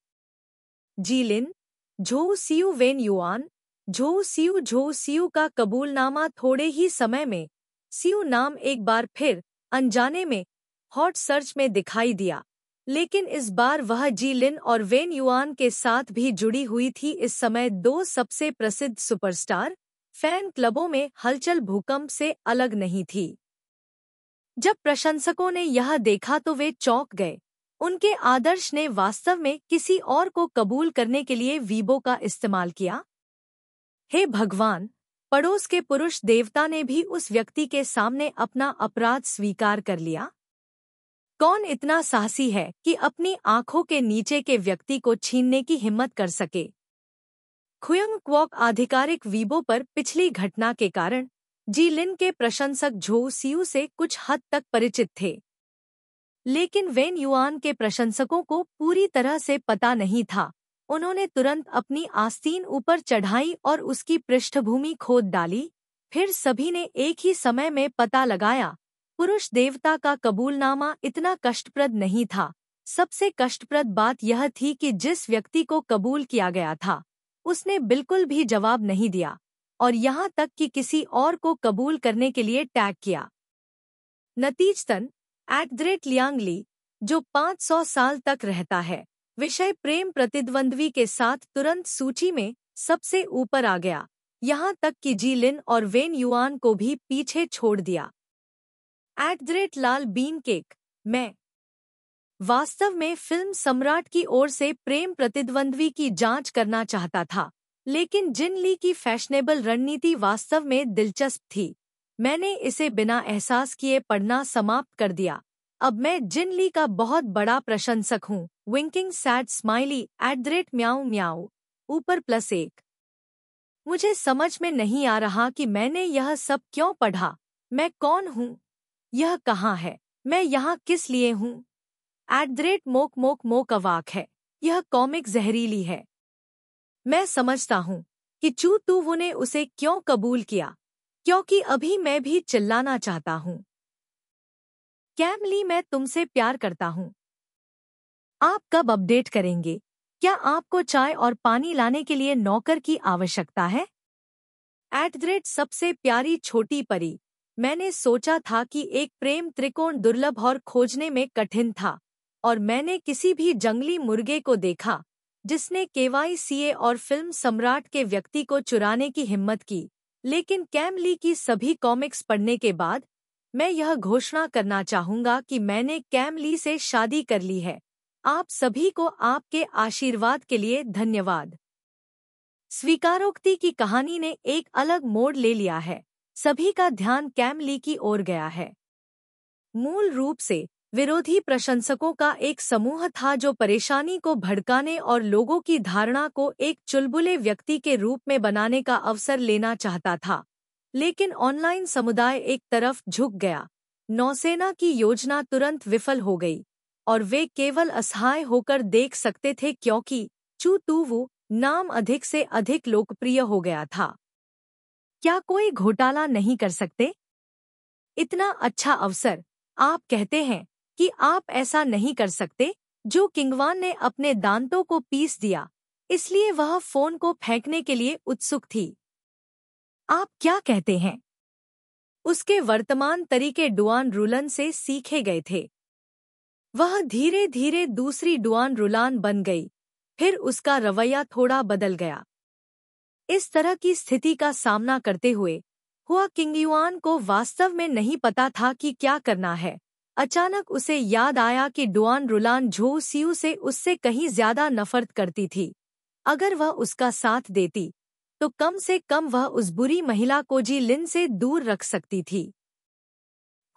जी लिन, झो सीयू वेन युआन, झो सीयू का कबूलनामा थोड़े ही समय में सीयू नाम एक बार फिर अनजाने में हॉट सर्च में दिखाई दिया, लेकिन इस बार वह जी लिन और वेन युआन के साथ भी जुड़ी हुई थी। इस समय 2 सबसे प्रसिद्ध सुपरस्टार फैन क्लबों में हलचल भूकंप से अलग नहीं थी। जब प्रशंसकों ने यह देखा तो वे चौंक गए। उनके आदर्श ने वास्तव में किसी और को कबूल करने के लिए वीबो का इस्तेमाल किया। हे भगवान, पड़ोस के पुरुष देवता ने भी उस व्यक्ति के सामने अपना अपराध स्वीकार कर लिया। कौन इतना साहसी है कि अपनी आंखों के नीचे के व्यक्ति को छीनने की हिम्मत कर सके? खुयंग क्वॉक आधिकारिक वीबो पर पिछली घटना के कारण जी लिन के प्रशंसक झो सीयू से कुछ हद तक परिचित थे। लेकिन वेन युआन के प्रशंसकों को पूरी तरह से पता नहीं था। उन्होंने तुरंत अपनी आस्तीन ऊपर चढ़ाई और उसकी पृष्ठभूमि खोद डाली। फिर सभी ने एक ही समय में पता लगाया, पुरुष देवता का कबूलनामा इतना कष्टप्रद नहीं था। सबसे कष्टप्रद बात यह थी कि जिस व्यक्ति को कबूल किया गया था, उसने बिल्कुल भी जवाब नहीं दिया, और यहाँ तक कि किसी और को कबूल करने के लिए टैग किया। नतीजतन @लियांगली, जो 500 साल तक रहता है, विषय प्रेम प्रतिद्वंद्वी के साथ तुरंत सूची में सबसे ऊपर आ गया, यहाँ तक कि जी लिन और वेन युआन को भी पीछे छोड़ दिया। @लाल बीन केक, मैं वास्तव में फिल्म सम्राट की ओर से प्रेम प्रतिद्वंद्वी की जांच करना चाहता था, लेकिन जिन ली की फैशनेबल रणनीति वास्तव में दिलचस्प थी। मैंने इसे बिना एहसास किए पढ़ना समाप्त कर दिया। अब मैं जिन ली का बहुत बड़ा प्रशंसक हूँ। विंकिंग सैड स्माइली @म्याऊ म्याऊ ऊपर +1। मुझे समझ में नहीं आ रहा कि मैंने यह सब क्यों पढ़ा। मैं कौन हूँ? यह कहाँ है? मैं यहाँ किस लिए हूँ? मोक मोक मोक अवाक है। यह कॉमिक जहरीली है। मैं समझता हूँ कि चू तूवू ने उसे क्यों कबूल किया, क्योंकि अभी मैं भी चिल्लाना चाहता हूँ। कैम ली, मैं तुमसे प्यार करता हूँ। आप कब अपडेट करेंगे? क्या आपको चाय और पानी लाने के लिए नौकर की आवश्यकता है? सबसे प्यारी छोटी परी, मैंने सोचा था कि एक प्रेम त्रिकोण दुर्लभ और खोजने में कठिन था, और मैंने किसी भी जंगली मुर्गे को देखा जिसने KYCA और फिल्म सम्राट के व्यक्ति को चुराने की हिम्मत की। लेकिन कैम ली की सभी कॉमिक्स पढ़ने के बाद मैं यह घोषणा करना चाहूंगा कि मैंने कैम ली से शादी कर ली है। आप सभी को आपके आशीर्वाद के लिए धन्यवाद। स्वीकारोक्ति की कहानी ने एक अलग मोड़ ले लिया है। सभी का ध्यान कैम ली की ओर गया है। मूल रूप से विरोधी प्रशंसकों का एक समूह था जो परेशानी को भड़काने और लोगों की धारणा को एक चुलबुले व्यक्ति के रूप में बनाने का अवसर लेना चाहता था। लेकिन ऑनलाइन समुदाय एक तरफ झुक गया। नौसेना की योजना तुरंत विफल हो गई, और वे केवल असहाय होकर देख सकते थे क्योंकि चू तूवू नाम अधिक से अधिक लोकप्रिय हो गया था। क्या कोई घोटाला नहीं कर सकते? इतना अच्छा अवसर। आप कहते हैं कि आप ऐसा नहीं कर सकते। जो किंगवान ने अपने दांतों को पीस दिया, इसलिए वह फोन को फेंकने के लिए उत्सुक थी। आप क्या कहते हैं? उसके वर्तमान तरीके डुआन रुलन से सीखे गए थे। वह धीरे धीरे दूसरी डुआन रुलान बन गई, फिर उसका रवैया थोड़ा बदल गया। इस तरह की स्थिति का सामना करते हुए हुआ किंगयुआन को वास्तव में नहीं पता था कि क्या करना है। अचानक उसे याद आया कि डुआन रुलान झो सियू से उससे कहीं ज्यादा नफरत करती थी। अगर वह उसका साथ देती तो कम से कम वह उस बुरी महिला को जी लिन से दूर रख सकती थी।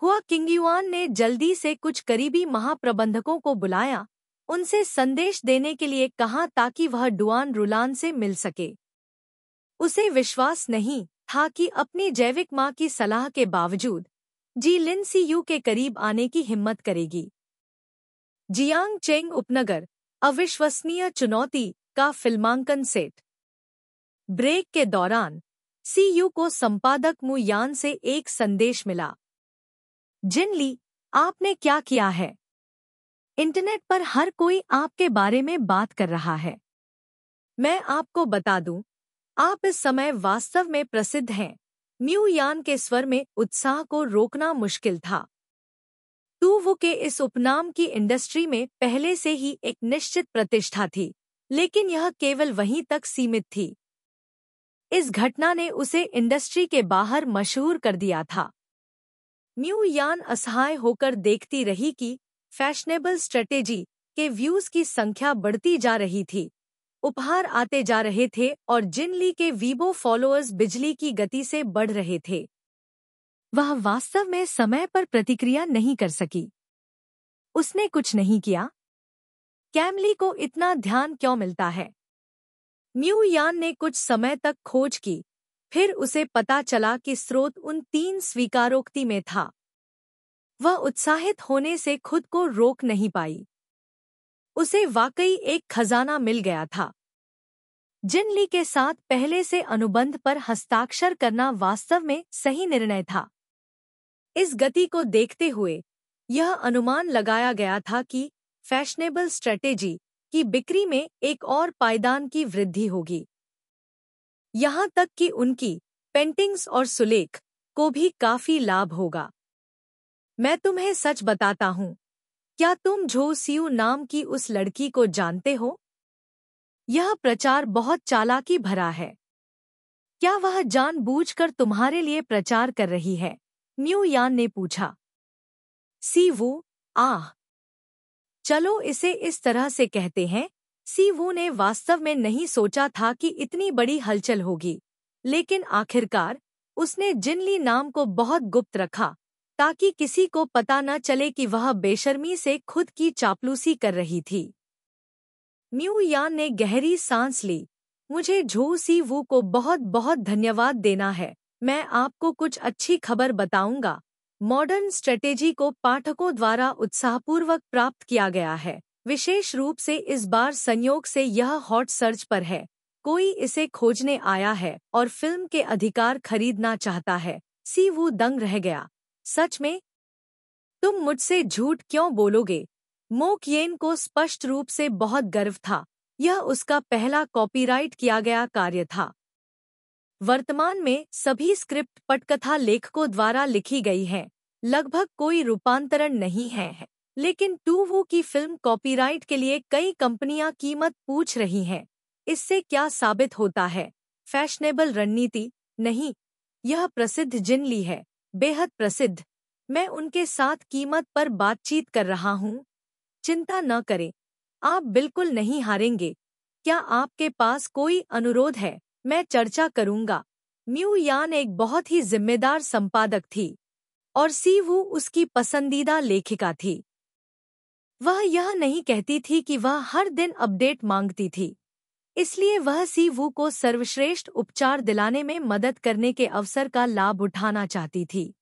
हुआ किंगयुआन ने जल्दी से कुछ करीबी महाप्रबंधकों को बुलाया, उनसे संदेश देने के लिए कहा ताकि वह डुआन रुलान से मिल सके। उसे विश्वास नहीं था कि अपनी जैविक मां की सलाह के बावजूद जी लिन सीयू के करीब आने की हिम्मत करेगी। जियांग चेंग उपनगर, अविश्वसनीय चुनौती का फिल्मांकन सेट। ब्रेक के दौरान सीयू को संपादक मु यान से एक संदेश मिला। जिन ली, आपने क्या किया है? इंटरनेट पर हर कोई आपके बारे में बात कर रहा है। मैं आपको बता दूं, आप इस समय वास्तव में प्रसिद्ध हैं। म्यू यान के स्वर में उत्साह को रोकना मुश्किल था। तूवू के इस उपनाम की इंडस्ट्री में पहले से ही एक निश्चित प्रतिष्ठा थी, लेकिन यह केवल वहीं तक सीमित थी। इस घटना ने उसे इंडस्ट्री के बाहर मशहूर कर दिया था। म्यू यान असहाय होकर देखती रही कि फैशनेबल स्ट्रेटेजी के व्यूज की संख्या बढ़ती जा रही थी, उपहार आते जा रहे थे और जिन ली के वीबो फॉलोअर्स बिजली की गति से बढ़ रहे थे। वह वास्तव में समय पर प्रतिक्रिया नहीं कर सकी। उसने कुछ नहीं किया। कैम ली को इतना ध्यान क्यों मिलता है? म्यू यान ने कुछ समय तक खोज की, फिर उसे पता चला कि स्रोत उन 3 स्वीकारोक्ति में था। वह उत्साहित होने से खुद को रोक नहीं पाई। उसे वाकई एक खजाना मिल गया था। जिन ली के साथ पहले से अनुबंध पर हस्ताक्षर करना वास्तव में सही निर्णय था। इस गति को देखते हुए यह अनुमान लगाया गया था कि फैशनेबल स्ट्रेटेजी की बिक्री में एक और पायदान की वृद्धि होगी। यहाँ तक कि उनकी पेंटिंग्स और सुलेख को भी काफी लाभ होगा। मैं तुम्हें सच बताता हूँ, क्या तुम झो सियू नाम की उस लड़की को जानते हो? यह प्रचार बहुत चालाकी भरा है। क्या वह जानबूझकर तुम्हारे लिए प्रचार कर रही है? म्यू यान ने पूछा। सी वू, आह, चलो इसे इस तरह से कहते हैं। सी वू ने वास्तव में नहीं सोचा था कि इतनी बड़ी हलचल होगी, लेकिन आखिरकार उसने जिनली नाम को बहुत गुप्त रखा ताकि किसी को पता न चले कि वह बेशर्मी से खुद की चापलूसी कर रही थी। म्यू यान ने गहरी सांस ली। मुझे झो सी वू को बहुत बहुत धन्यवाद देना है। मैं आपको कुछ अच्छी खबर बताऊंगा। मॉडर्न स्ट्रेटेजी को पाठकों द्वारा उत्साहपूर्वक प्राप्त किया गया है। विशेष रूप से इस बार संयोग से यह हॉट सर्च पर है। कोई इसे खोजने आया है और फिल्म के अधिकार खरीदना चाहता है। सी वू दंग रह गया। सच में? तुम मुझसे झूठ क्यों बोलोगे? मो किएन को स्पष्ट रूप से बहुत गर्व था। यह उसका पहला कॉपीराइट किया गया कार्य था। वर्तमान में सभी स्क्रिप्ट पटकथा लेखकों द्वारा लिखी गई है। लगभग कोई रूपांतरण नहीं है, लेकिन टू वू की फिल्म कॉपीराइट के लिए कई कंपनियां कीमत पूछ रही हैं। इससे क्या साबित होता है? फैशनेबल रणनीति नहीं, यह प्रसिद्ध जिन ली है, बेहद प्रसिद्ध। मैं उनके साथ कीमत पर बातचीत कर रहा हूँ। चिंता न करें, आप बिल्कुल नहीं हारेंगे। क्या आपके पास कोई अनुरोध है? मैं चर्चा करूंगा। म्यू यान एक बहुत ही जिम्मेदार संपादक थी और सी वू उसकी पसंदीदा लेखिका थी। वह यह नहीं कहती थी कि वह हर दिन अपडेट मांगती थी, इसलिए वह सी वू को सर्वश्रेष्ठ उपचार दिलाने में मदद करने के अवसर का लाभ उठाना चाहती थी।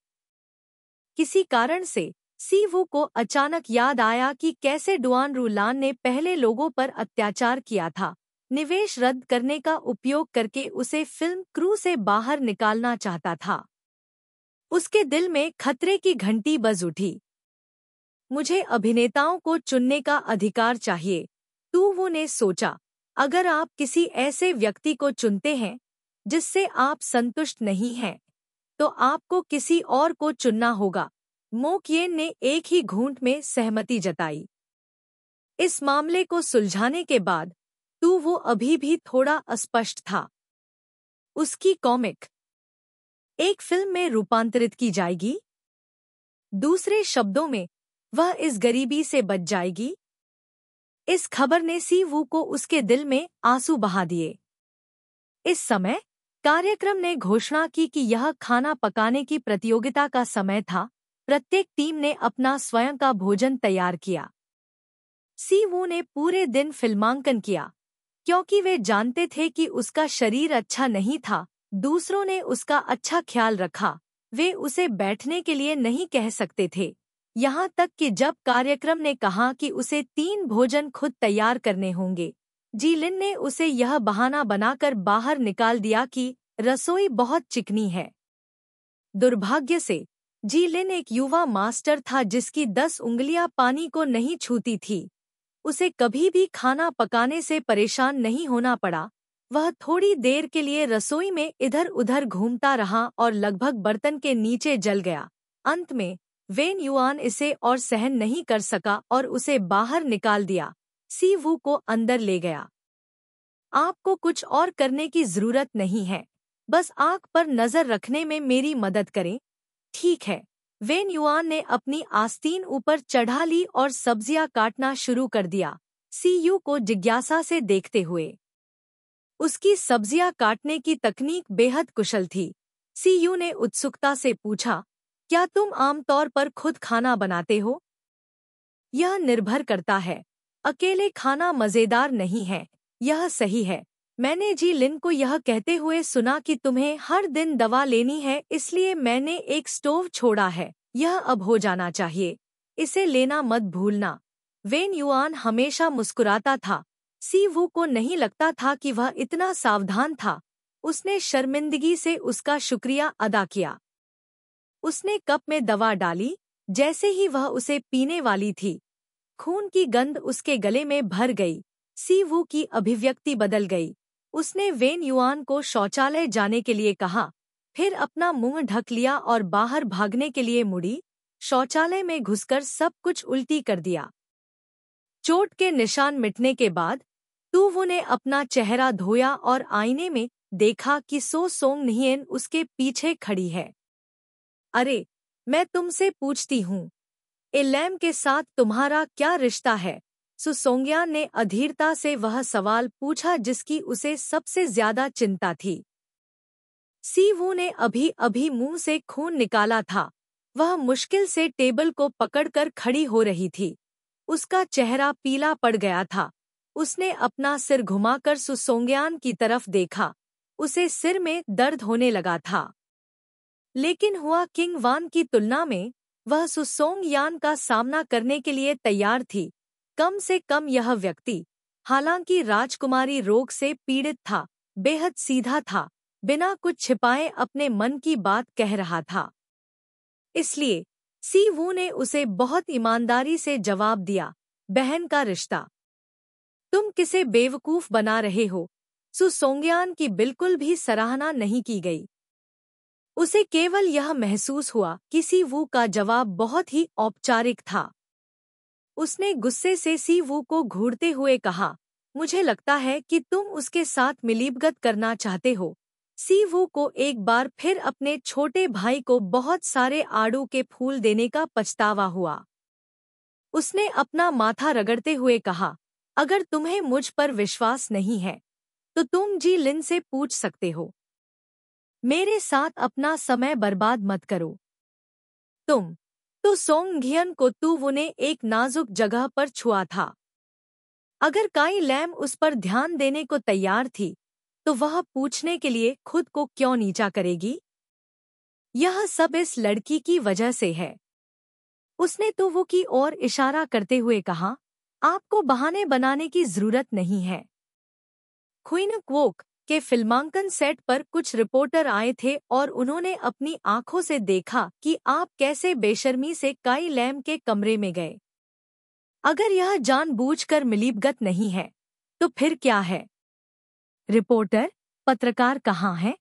किसी कारण से सी वू को अचानक याद आया कि कैसे डुआन रूलान ने पहले लोगों पर अत्याचार किया था। निवेश रद्द करने का उपयोग करके उसे फिल्म क्रू से बाहर निकालना चाहता था। उसके दिल में खतरे की घंटी बज उठी। मुझे अभिनेताओं को चुनने का अधिकार चाहिए, टू वू ने सोचा। अगर आप किसी ऐसे व्यक्ति को चुनते हैं जिससे आप संतुष्ट नहीं हैं, तो आपको किसी और को चुनना होगा। मो किएन ने एक ही घूंट में सहमति जताई। इस मामले को सुलझाने के बाद टू वू अभी भी थोड़ा अस्पष्ट था। उसकी कॉमिक एक फिल्म में रूपांतरित की जाएगी? दूसरे शब्दों में, वह इस गरीबी से बच जाएगी? इस खबर ने सी वू को उसके दिल में आंसू बहा दिए। इस समय कार्यक्रम ने घोषणा की कि यह खाना पकाने की प्रतियोगिता का समय था। प्रत्येक टीम ने अपना स्वयं का भोजन तैयार किया। सी वू ने पूरे दिन फिल्मांकन किया, क्योंकि वे जानते थे कि उसका शरीर अच्छा नहीं था। दूसरों ने उसका अच्छा ख्याल रखा। वे उसे बैठने के लिए नहीं कह सकते थे। यहाँ तक कि जब कार्यक्रम ने कहा कि उसे 3 भोजन खुद तैयार करने होंगे, जी लिन ने उसे यह बहाना बनाकर बाहर निकाल दिया कि रसोई बहुत चिकनी है। दुर्भाग्य से जी लिन एक युवा मास्टर था जिसकी 10 उंगलियां पानी को नहीं छूती थी। उसे कभी भी खाना पकाने से परेशान नहीं होना पड़ा। वह थोड़ी देर के लिए रसोई में इधर उधर घूमता रहा और लगभग बर्तन के नीचे जल गया। अंत में वेन युआन इसे और सहन नहीं कर सका और उसे बाहर निकाल दिया। सी वू को अंदर ले गया। आपको कुछ और करने की जरूरत नहीं है, बस आग पर नजर रखने में मेरी मदद करें। ठीक है। वेन युआन ने अपनी आस्तीन ऊपर चढ़ा ली और सब्जियां काटना शुरू कर दिया, सी यू को जिज्ञासा से देखते हुए। उसकी सब्जियां काटने की तकनीक बेहद कुशल थी। सी यू ने उत्सुकता से पूछा, क्या तुम आमतौर पर खुद खाना बनाते हो? यह निर्भर करता है। अकेले खाना मजेदार नहीं है, यह सही है। मैंने जी लिन को यह कहते हुए सुना कि तुम्हें हर दिन दवा लेनी है, इसलिए मैंने एक स्टोव छोड़ा है। यह अब हो जाना चाहिए, इसे लेना मत भूलना। वेन युआन हमेशा मुस्कुराता था। सी वू को नहीं लगता था कि वह इतना सावधान था। उसने शर्मिंदगी से उसका शुक्रिया अदा किया। उसने कप में दवा डाली। जैसे ही वह उसे पीने वाली थी, खून की गंध उसके गले में भर गई। सी वू की अभिव्यक्ति बदल गई। उसने वेन युआन को शौचालय जाने के लिए कहा, फिर अपना मुंह ढक लिया और बाहर भागने के लिए मुड़ी। शौचालय में घुसकर सब कुछ उल्टी कर दिया। चोट के निशान मिटने के बाद तू वो ने अपना चेहरा धोया और आईने में देखा कि सो सोंग निहियन उसके पीछे खड़ी है। अरे, मैं तुमसे पूछती हूँ, इलैम के साथ तुम्हारा क्या रिश्ता है? सु सोंगयान ने अधीरता से वह सवाल पूछा जिसकी उसे सबसे ज्यादा चिंता थी। सी वू ने अभी अभी मुंह से खून निकाला था। वह मुश्किल से टेबल को पकड़कर खड़ी हो रही थी। उसका चेहरा पीला पड़ गया था। उसने अपना सिर घुमाकर सु सोंगयान की तरफ देखा। उसे सिर में दर्द होने लगा था। लेकिन हुआ किंग वान की तुलना में वह सु सोंगयान का सामना करने के लिए तैयार थी। कम से कम यह व्यक्ति, हालांकि राजकुमारी रोग से पीड़ित था, बेहद सीधा था, बिना कुछ छिपाए अपने मन की बात कह रहा था। इसलिए सी वू ने उसे बहुत ईमानदारी से जवाब दिया, बहन का रिश्ता। तुम किसे बेवकूफ बना रहे हो? सु सोंगयान की बिल्कुल भी सराहना नहीं की गई। उसे केवल यह महसूस हुआ कि सी वू का जवाब बहुत ही औपचारिक था। उसने गुस्से से सी वू को घूरते हुए कहा, मुझे लगता है कि तुम उसके साथ मिलीभगत करना चाहते हो। सी वू को एक बार फिर अपने छोटे भाई को बहुत सारे आड़ू के फूल देने का पछतावा हुआ। उसने अपना माथा रगड़ते हुए कहा, अगर तुम्हें मुझ पर विश्वास नहीं है, तो तुम जी लिन से पूछ सकते हो। मेरे साथ अपना समय बर्बाद मत करो। तुम तो सोंगघियन को तू वो ने एक नाजुक जगह पर छुआ था। अगर काई लैम उस पर ध्यान देने को तैयार थी, तो वह पूछने के लिए खुद को क्यों नीचा करेगी? यह सब इस लड़की की वजह से है। उसने तो वो की ओर इशारा करते हुए कहा, आपको बहाने बनाने की जरूरत नहीं है। क्वीन क्वोक के फिल्मांकन सेट पर कुछ रिपोर्टर आए थे और उन्होंने अपनी आंखों से देखा कि आप कैसे बेशर्मी से काई लैम के कमरे में गए। अगर यह जानबूझकर मिलीभगत नहीं है, तो फिर क्या है? रिपोर्टर, पत्रकार कहाँ है?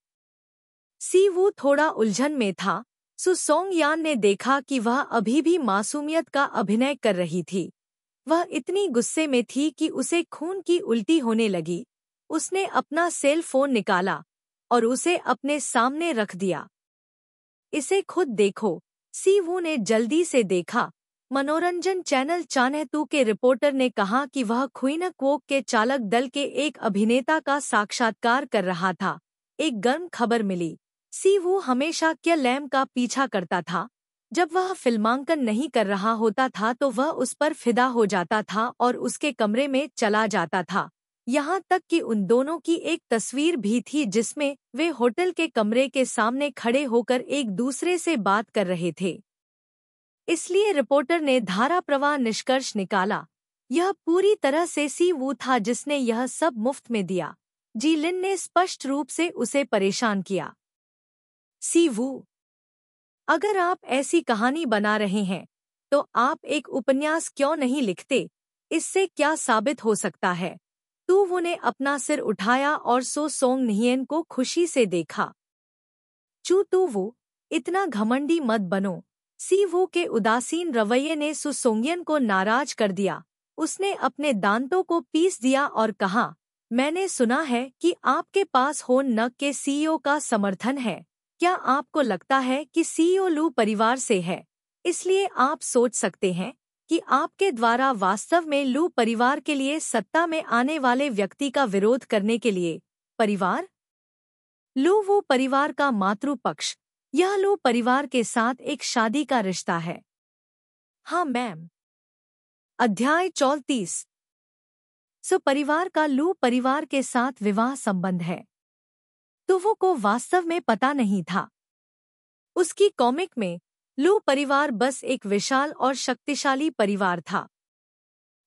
सी वू थोड़ा उलझन में था। सु सोंगयान ने देखा कि वह अभी भी मासूमियत का अभिनय कर रही थी। वह इतनी गुस्से में थी कि उसे खून की उल्टी होने लगी। उसने अपना सेल फोन निकाला और उसे अपने सामने रख दिया। इसे खुद देखो, सी वू ने जल्दी से देखा। मनोरंजन चैनल चैनल 2 के रिपोर्टर ने कहा कि वह क्वीन क्वोक के चालक दल के एक अभिनेता का साक्षात्कार कर रहा था। एक गर्म खबर मिली। सी वू हमेशा क्या लैम का पीछा करता था। जब वह फिल्मांकन नहीं कर रहा होता था तो वह उस पर फिदा हो जाता था और उसके कमरे में चला जाता था। यहाँ तक कि उन दोनों की एक तस्वीर भी थी जिसमें वे होटल के कमरे के सामने खड़े होकर एक दूसरे से बात कर रहे थे। इसलिए रिपोर्टर ने धारा प्रवाह निष्कर्ष निकाला, यह पूरी तरह से सी वू था जिसने यह सब मुफ्त में दिया। जी लिन ने स्पष्ट रूप से उसे परेशान किया। सी वू, अगर आप ऐसी कहानी बना रहे हैं, तो आप एक उपन्यास क्यों नहीं लिखते? इससे क्या साबित हो सकता है? तू वो ने अपना सिर उठाया और सो सोंग निहियन को खुशी से देखा। चू तू वो, इतना घमंडी मत बनो। सी वो के उदासीन रवैये ने सु सोंगियन को नाराज कर दिया। उसने अपने दांतों को पीस दिया और कहा, मैंने सुना है कि आपके पास होन नग के सीईओ का समर्थन है। क्या आपको लगता है कि सीईओ लू परिवार से है, इसलिए आप सोच सकते हैं कि आपके द्वारा वास्तव में लू परिवार के लिए सत्ता में आने वाले व्यक्ति का विरोध करने के लिए परिवार? लू वो परिवार का मातृपक्ष। यह लू परिवार के साथ एक शादी का रिश्ता है। हाँ मैम। अध्याय 34। सो परिवार का लू परिवार के साथ विवाह संबंध है। तो वो को वास्तव में पता नहीं था। उसकी कॉमिक में लू परिवार बस एक विशाल और शक्तिशाली परिवार था।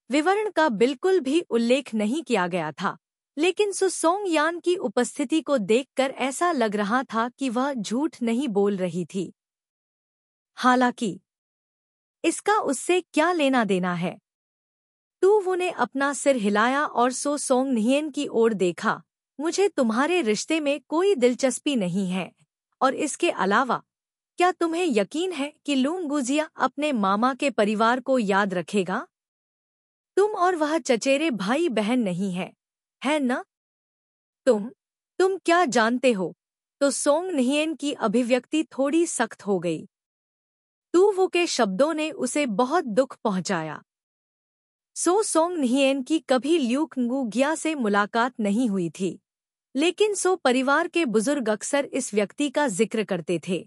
विवरण का बिल्कुल भी उल्लेख नहीं किया गया था, लेकिन सु सोंगयान की उपस्थिति को देखकर ऐसा लग रहा था कि वह झूठ नहीं बोल रही थी। हालांकि इसका उससे क्या लेना देना है? तू वो ने अपना सिर हिलाया और सो सोंगनियन की ओर देखा। मुझे तुम्हारे रिश्ते में कोई दिलचस्पी नहीं है, और इसके अलावा क्या तुम्हें यकीन है कि लूंगुजिया अपने मामा के परिवार को याद रखेगा? तुम और वह चचेरे भाई बहन नहीं है न? तुम क्या जानते हो? तो सोंगनियन की अभिव्यक्ति थोड़ी सख्त हो गई। तू वो के शब्दों ने उसे बहुत दुख पहुंचाया। सो सोंगनियन की कभी ल्यूंगुजिया से मुलाकात नहीं हुई थी, लेकिन सो परिवार के बुजुर्ग अक्सर इस व्यक्ति का जिक्र करते थे।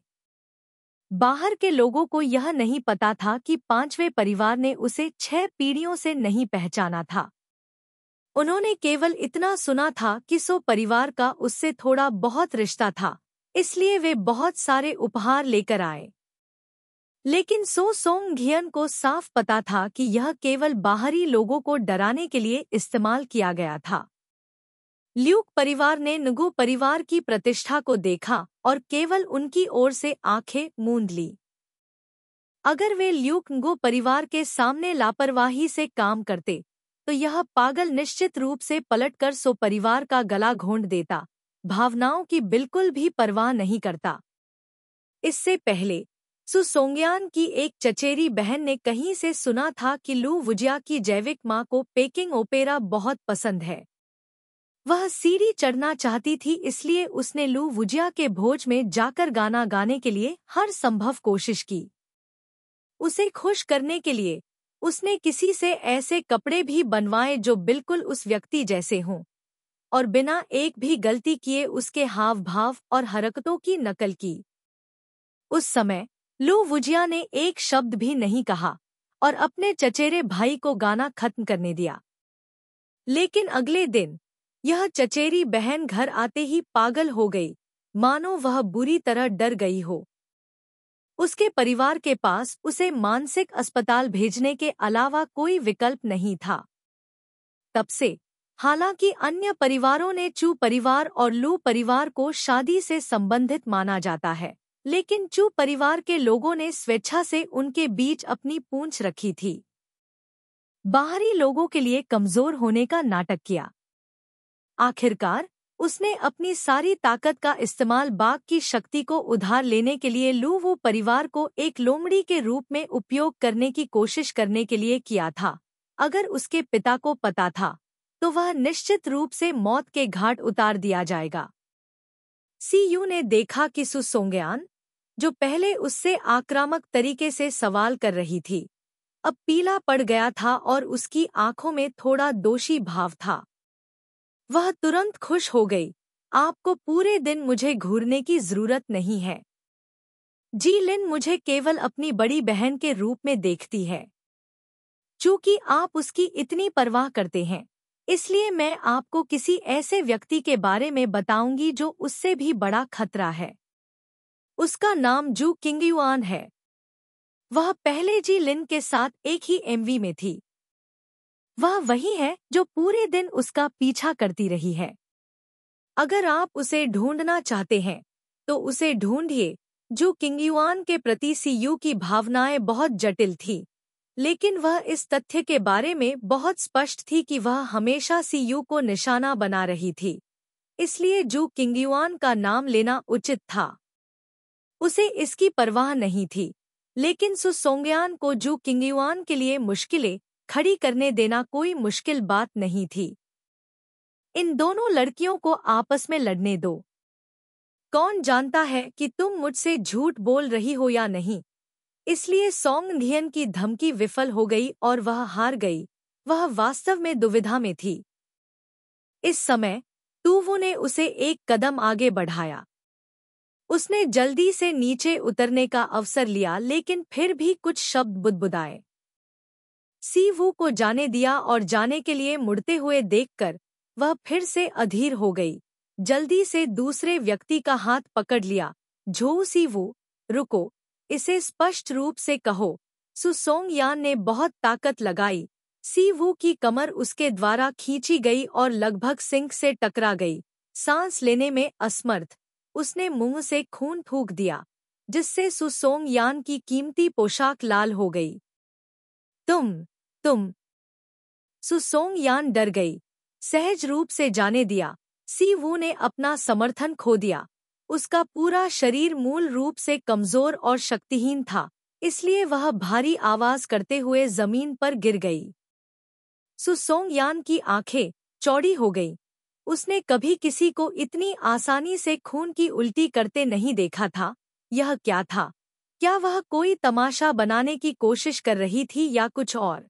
बाहर के लोगों को यह नहीं पता था कि पांचवें परिवार ने उसे 6 पीढ़ियों से नहीं पहचाना था। उन्होंने केवल इतना सुना था कि सो परिवार का उससे थोड़ा बहुत रिश्ता था, इसलिए वे बहुत सारे उपहार लेकर आए। लेकिन सो सोंगघियन को साफ पता था कि यह केवल बाहरी लोगों को डराने के लिए इस्तेमाल किया गया था। ल्यूक परिवार ने नुगु परिवार की प्रतिष्ठा को देखा और केवल उनकी ओर से आंखें मूंद ली। अगर वे ल्यूक परिवार के सामने लापरवाही से काम करते, तो यह पागल निश्चित रूप से पलटकर सो परिवार का गला घोंट देता, भावनाओं की बिल्कुल भी परवाह नहीं करता। इससे पहले सु सोंगयान की एक चचेरी बहन ने कहीं से सुना था कि लू वुजिया की जैविक मां को पेकिंग ओपेरा बहुत पसंद है। वह सीढ़ी चढ़ना चाहती थी, इसलिए उसने लू वुजिया के भोज में जाकर गाना गाने के लिए हर संभव कोशिश की। उसे खुश करने के लिए उसने किसी से ऐसे कपड़े भी बनवाए जो बिल्कुल उस व्यक्ति जैसे हों, और बिना एक भी गलती किए उसके हाव भाव और हरकतों की नकल की। उस समय लू वुजिया ने एक शब्द भी नहीं कहा और अपने चचेरे भाई को गाना खत्म करने दिया। लेकिन अगले दिन यह चचेरी बहन घर आते ही पागल हो गई, मानो वह बुरी तरह डर गई हो। उसके परिवार के पास उसे मानसिक अस्पताल भेजने के अलावा कोई विकल्प नहीं था। तब से, हालांकि अन्य परिवारों ने चू परिवार और लू परिवार को शादी से संबंधित माना जाता है, लेकिन चू परिवार के लोगों ने स्वेच्छा से उनके बीच अपनी पूंछ रखी थी। बाहरी लोगों के लिए कमजोर होने का नाटक किया। आखिरकार उसने अपनी सारी ताकत का इस्तेमाल बाघ की शक्ति को उधार लेने के लिए लू वो परिवार को एक लोमड़ी के रूप में उपयोग करने की कोशिश करने के लिए किया था। अगर उसके पिता को पता था, तो वह निश्चित रूप से मौत के घाट उतार दिया जाएगा। सीयू ने देखा कि सु सोंगयान, जो पहले उससे आक्रामक तरीके से सवाल कर रही थी, अब पीला पड़ गया था और उसकी आंखों में थोड़ा दोषी भाव था। वह तुरंत खुश हो गई। आपको पूरे दिन मुझे घूरने की जरूरत नहीं है। जी लिन मुझे केवल अपनी बड़ी बहन के रूप में देखती है। चूंकि आप उसकी इतनी परवाह करते हैं, इसलिए मैं आपको किसी ऐसे व्यक्ति के बारे में बताऊंगी जो उससे भी बड़ा खतरा है। उसका नाम जू किंगयुआन है। वह पहले जी लिन के साथ एक ही एमवी में थी। वह वही है जो पूरे दिन उसका पीछा करती रही है। अगर आप उसे ढूंढना चाहते हैं, तो उसे ढूंढिए। जू किंगयुआन के प्रति सीयू की भावनाएं बहुत जटिल थी, लेकिन वह इस तथ्य के बारे में बहुत स्पष्ट थी कि वह हमेशा सीयू को निशाना बना रही थी, इसलिए जू किंगयुआन का नाम लेना उचित था। उसे इसकी परवाह नहीं थी, लेकिन सु सोंगयान को जू किंगयुआन के लिए मुश्किलें खड़ी करने देना कोई मुश्किल बात नहीं थी। इन दोनों लड़कियों को आपस में लड़ने दो। कौन जानता है कि तुम मुझसे झूठ बोल रही हो या नहीं। इसलिए सोंगनियन की धमकी विफल हो गई और वह हार गई। वह वास्तव में दुविधा में थी। इस समय तूवू ने उसे एक कदम आगे बढ़ाया। उसने जल्दी से नीचे उतरने का अवसर लिया, लेकिन फिर भी कुछ शब्द बुदबुदाए। सीवू को जाने दिया और जाने के लिए मुड़ते हुए देखकर वह फिर से अधीर हो गई। जल्दी से दूसरे व्यक्ति का हाथ पकड़ लिया। झोऊ सीवू, रुको, इसे स्पष्ट रूप से कहो। सु सोंगयान ने बहुत ताकत लगाई। सी वू की कमर उसके द्वारा खींची गई और लगभग सिंक से टकरा गई। सांस लेने में असमर्थ, उसने मुंह से खून फूंक दिया, जिससे सु सोंगयान की कीमती पोशाक लाल हो गई। तुम सु सोंगयान डर गई। सहज रूप से जाने दिया। सी वू ने अपना समर्थन खो दिया। उसका पूरा शरीर मूल रूप से कमजोर और शक्तिहीन था, इसलिए वह भारी आवाज करते हुए जमीन पर गिर गई। सु सोंगयान की आंखें चौड़ी हो गईं। उसने कभी किसी को इतनी आसानी से खून की उल्टी करते नहीं देखा था। यह क्या था? क्या वह कोई तमाशा बनाने की कोशिश कर रही थी या कुछ और?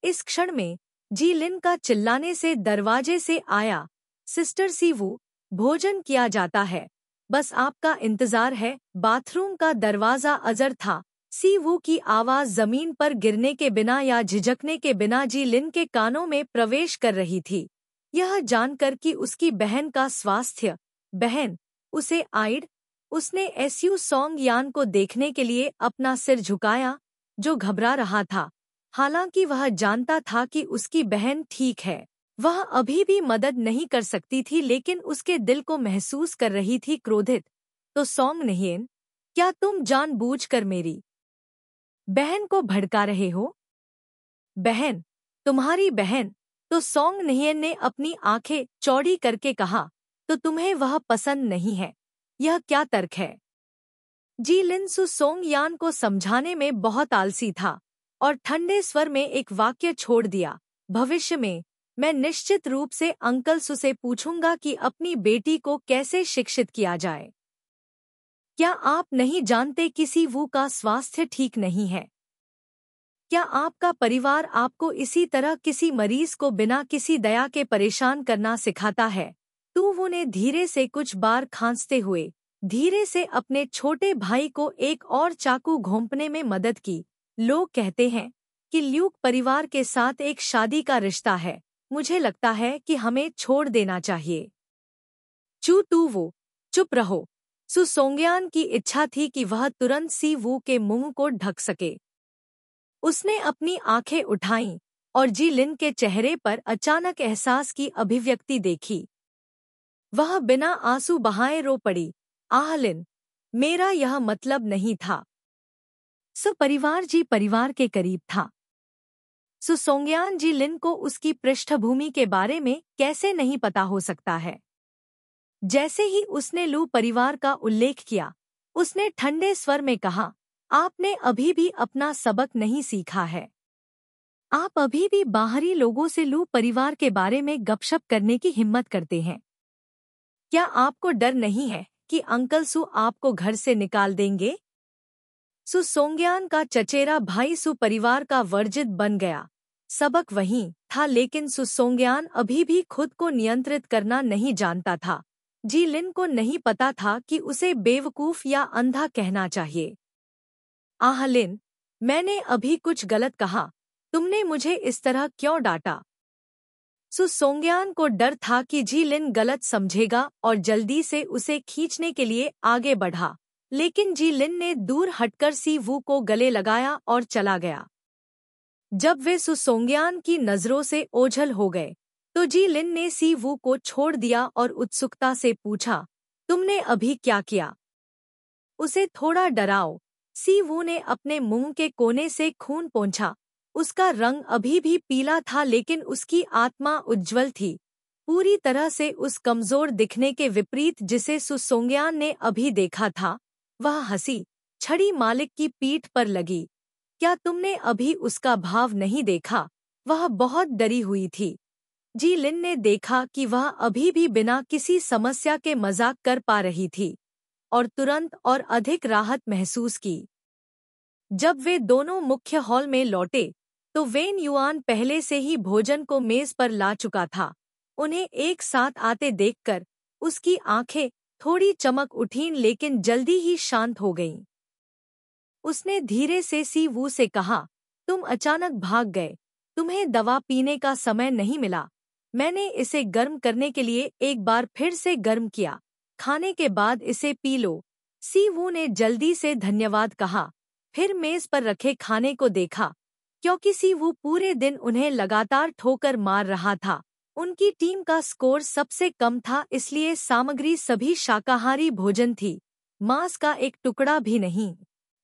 इस क्षण में जी लिन का चिल्लाने से दरवाजे से आया, सिस्टर सी वू, भोजन किया जाता है, बस आपका इंतजार है। बाथरूम का दरवाजा अजर था। सी वू की आवाज जमीन पर गिरने के बिना या झिझकने के बिना जी लिन के कानों में प्रवेश कर रही थी। यह जानकर कि उसकी बहन का स्वास्थ्य, बहन, उसे आइड, उसने एसयू सोंगयान को देखने के लिए अपना सिर झुकाया, जो घबरा रहा था। हालांकि वह जानता था कि उसकी बहन ठीक है, वह अभी भी मदद नहीं कर सकती थी, लेकिन उसके दिल को महसूस कर रही थी क्रोधित। तो सोंगनहियन, क्या तुम जानबूझकर मेरी बहन को भड़का रहे हो? बहन, तुम्हारी बहन? तो सोंगनहियन ने अपनी आंखें चौड़ी करके कहा, तो तुम्हें वह पसंद नहीं है? यह क्या तर्क है? जी लिन सु सोंगयान को समझाने में बहुत आलसी था और ठंडे स्वर में एक वाक्य छोड़ दिया, भविष्य में मैं निश्चित रूप से अंकल सु से पूछूंगा कि अपनी बेटी को कैसे शिक्षित किया जाए। क्या आप नहीं जानते कि सी वू का स्वास्थ्य ठीक नहीं है? क्या आपका परिवार आपको इसी तरह किसी मरीज को बिना किसी दया के परेशान करना सिखाता है? तू वो ने धीरे से कुछ बार खांसते हुए धीरे से अपने छोटे भाई को एक और चाकू घोंपने में मदद की। लोग कहते हैं कि ल्यूक परिवार के साथ एक शादी का रिश्ता है। मुझे लगता है कि हमें छोड़ देना चाहिए। तू वो, चुप रहो। सु सोंगयान की इच्छा थी कि वह तुरंत सी वू के मुंह को ढक सके। उसने अपनी आंखें उठाईं और जी लिन के चेहरे पर अचानक एहसास की अभिव्यक्ति देखी। वह बिना आंसू बहाए रो पड़ी, आह लिन, मेरा यह मतलब नहीं था। परिवार जी परिवार के करीब था। सु सोंगयान जी लिन को उसकी पृष्ठभूमि के बारे में कैसे नहीं पता हो सकता है। जैसे ही उसने लू परिवार का उल्लेख किया, उसने ठंडे स्वर में कहा, आपने अभी भी अपना सबक नहीं सीखा है। आप अभी भी बाहरी लोगों से लू परिवार के बारे में गपशप करने की हिम्मत करते हैं। क्या आपको डर नहीं है कि अंकल सु आपको घर से निकाल देंगे? सु सोंगयान का चचेरा भाई सु परिवार का वर्जित बन गया। सबक वहीं था, लेकिन सु सोंगयान अभी भी खुद को नियंत्रित करना नहीं जानता था। जी लिन को नहीं पता था कि उसे बेवकूफ या अंधा कहना चाहिए। आह लिन, मैंने अभी कुछ गलत कहा? तुमने मुझे इस तरह क्यों डांटा? सु सोंगयान को डर था कि जी लिन गलत समझेगा और जल्दी से उसे खींचने के लिए आगे बढ़ा, लेकिन जी लिन ने दूर हटकर सी वू को गले लगाया और चला गया। जब वे सु सोंगयान की नजरों से ओझल हो गए, तो जी लिन ने सी वू को छोड़ दिया और उत्सुकता से पूछा, तुमने अभी क्या किया? उसे थोड़ा डराओ। सी वू ने अपने मुंह के कोने से खून पोंछा। उसका रंग अभी भी पीला था, लेकिन उसकी आत्मा उज्ज्वल थी, पूरी तरह से उस कमजोर दिखने के विपरीत जिसे सु सोंगयान ने अभी देखा था। वह हंसी, छड़ी मालिक की पीठ पर लगी। क्या तुमने अभी उसका भाव नहीं देखा? वह बहुत डरी हुई थी। जी लिन ने देखा कि वह अभी भी बिना किसी समस्या के मजाक कर पा रही थी, और तुरंत और अधिक राहत महसूस की। जब वे दोनों मुख्य हॉल में लौटे, तो वेन युआन पहले से ही भोजन को मेज पर ला चुका था। उन्हें एक साथ आते देखकर उसकी आंखें थोड़ी चमक उठीं, लेकिन जल्दी ही शांत हो गईं। उसने धीरे से सी वू से कहा, तुम अचानक भाग गए। तुम्हें दवा पीने का समय नहीं मिला। मैंने इसे गर्म करने के लिए एक बार फिर से गर्म किया। खाने के बाद इसे पी लो। सी वू ने जल्दी से धन्यवाद कहा, फिर मेज पर रखे खाने को देखा। क्योंकि सी वू पूरे दिन उन्हें लगातार ठोकर मार रहा था, उनकी टीम का स्कोर सबसे कम था, इसलिए सामग्री सभी शाकाहारी भोजन थी, मांस का एक टुकड़ा भी नहीं।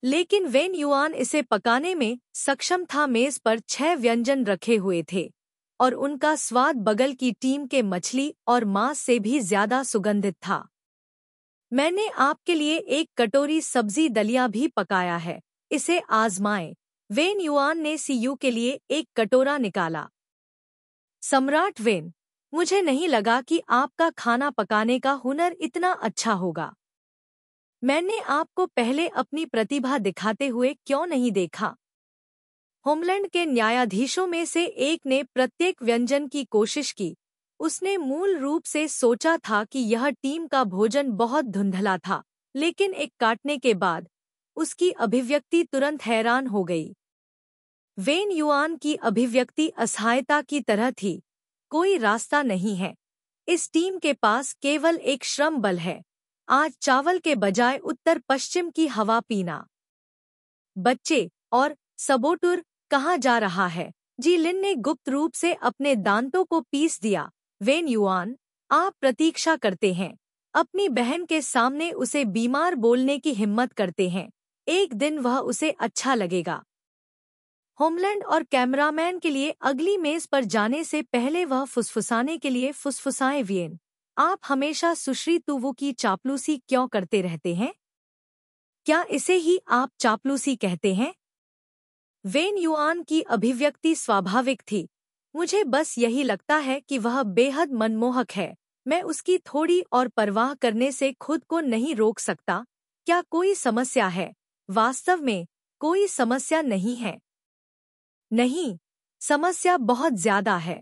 लेकिन वेन युआन इसे पकाने में सक्षम था। मेज पर 6 व्यंजन रखे हुए थे और उनका स्वाद बगल की टीम के मछली और मांस से भी ज्यादा सुगंधित था। मैंने आपके लिए एक कटोरी सब्जी दलिया भी पकाया है, इसे आजमाएं। वेन युआन ने सीयू के लिए एक कटोरा निकाला। सम्राट वेन, मुझे नहीं लगा कि आपका खाना पकाने का हुनर इतना अच्छा होगा। मैंने आपको पहले अपनी प्रतिभा दिखाते हुए क्यों नहीं देखा? होमलैंड के न्यायाधीशों में से एक ने प्रत्येक व्यंजन की कोशिश की। उसने मूल रूप से सोचा था कि यह टीम का भोजन बहुत धुंधला था, लेकिन एक काटने के बाद उसकी अभिव्यक्ति तुरंत हैरान हो गई। वेन युआन की अभिव्यक्ति असहायता की तरह थी। कोई रास्ता नहीं है। इस टीम के पास केवल एक श्रम बल है, आज चावल के बजाय उत्तर पश्चिम की हवा पीना। बच्चे और सबोटुर कहाँ जा रहा है? जी लिन ने गुप्त रूप से अपने दांतों को पीस दिया। वेन युआन, आप प्रतीक्षा करते हैं, अपनी बहन के सामने उसे बीमार बोलने की हिम्मत करते हैं। एक दिन वह उसे अच्छा लगेगा। होमलैंड और कैमरामैन के लिए अगली मेज पर जाने से पहले वह फुसफुसाने के लिए फुसफुसाए, वियन, आप हमेशा सुश्री तुवु की चापलूसी क्यों करते रहते हैं? क्या इसे ही आप चापलूसी कहते हैं? वेन युआन की अभिव्यक्ति स्वाभाविक थी। मुझे बस यही लगता है कि वह बेहद मनमोहक है। मैं उसकी थोड़ी और परवाह करने से खुद को नहीं रोक सकता। क्या कोई समस्या है? वास्तव में कोई समस्या नहीं है। नहीं, समस्या बहुत ज्यादा है।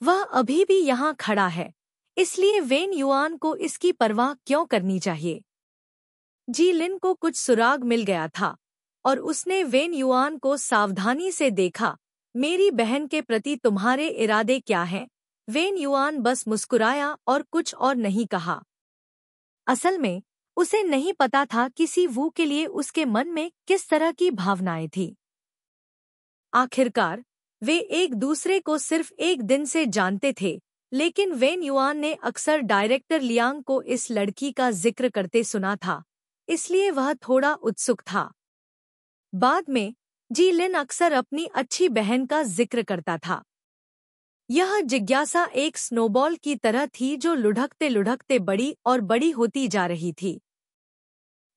वह अभी भी यहाँ खड़ा है, इसलिए वेन युआन को इसकी परवाह क्यों करनी चाहिए? जी लिन को कुछ सुराग मिल गया था और उसने वेन युआन को सावधानी से देखा। मेरी बहन के प्रति तुम्हारे इरादे क्या हैं? वेन युआन बस मुस्कुराया और कुछ और नहीं कहा। असल में उसे नहीं पता था कि सी वू के लिए उसके मन में किस तरह की भावनाएं थी। आखिरकार वे एक दूसरे को सिर्फ एक दिन से जानते थे, लेकिन वेन युआन ने अक्सर डायरेक्टर लियांग को इस लड़की का जिक्र करते सुना था, इसलिए वह थोड़ा उत्सुक था। बाद में जी लिन अक्सर अपनी अच्छी बहन का जिक्र करता था। यह जिज्ञासा एक स्नोबॉल की तरह थी जो लुढ़कते लुढ़कते बड़ी और बड़ी होती जा रही थी।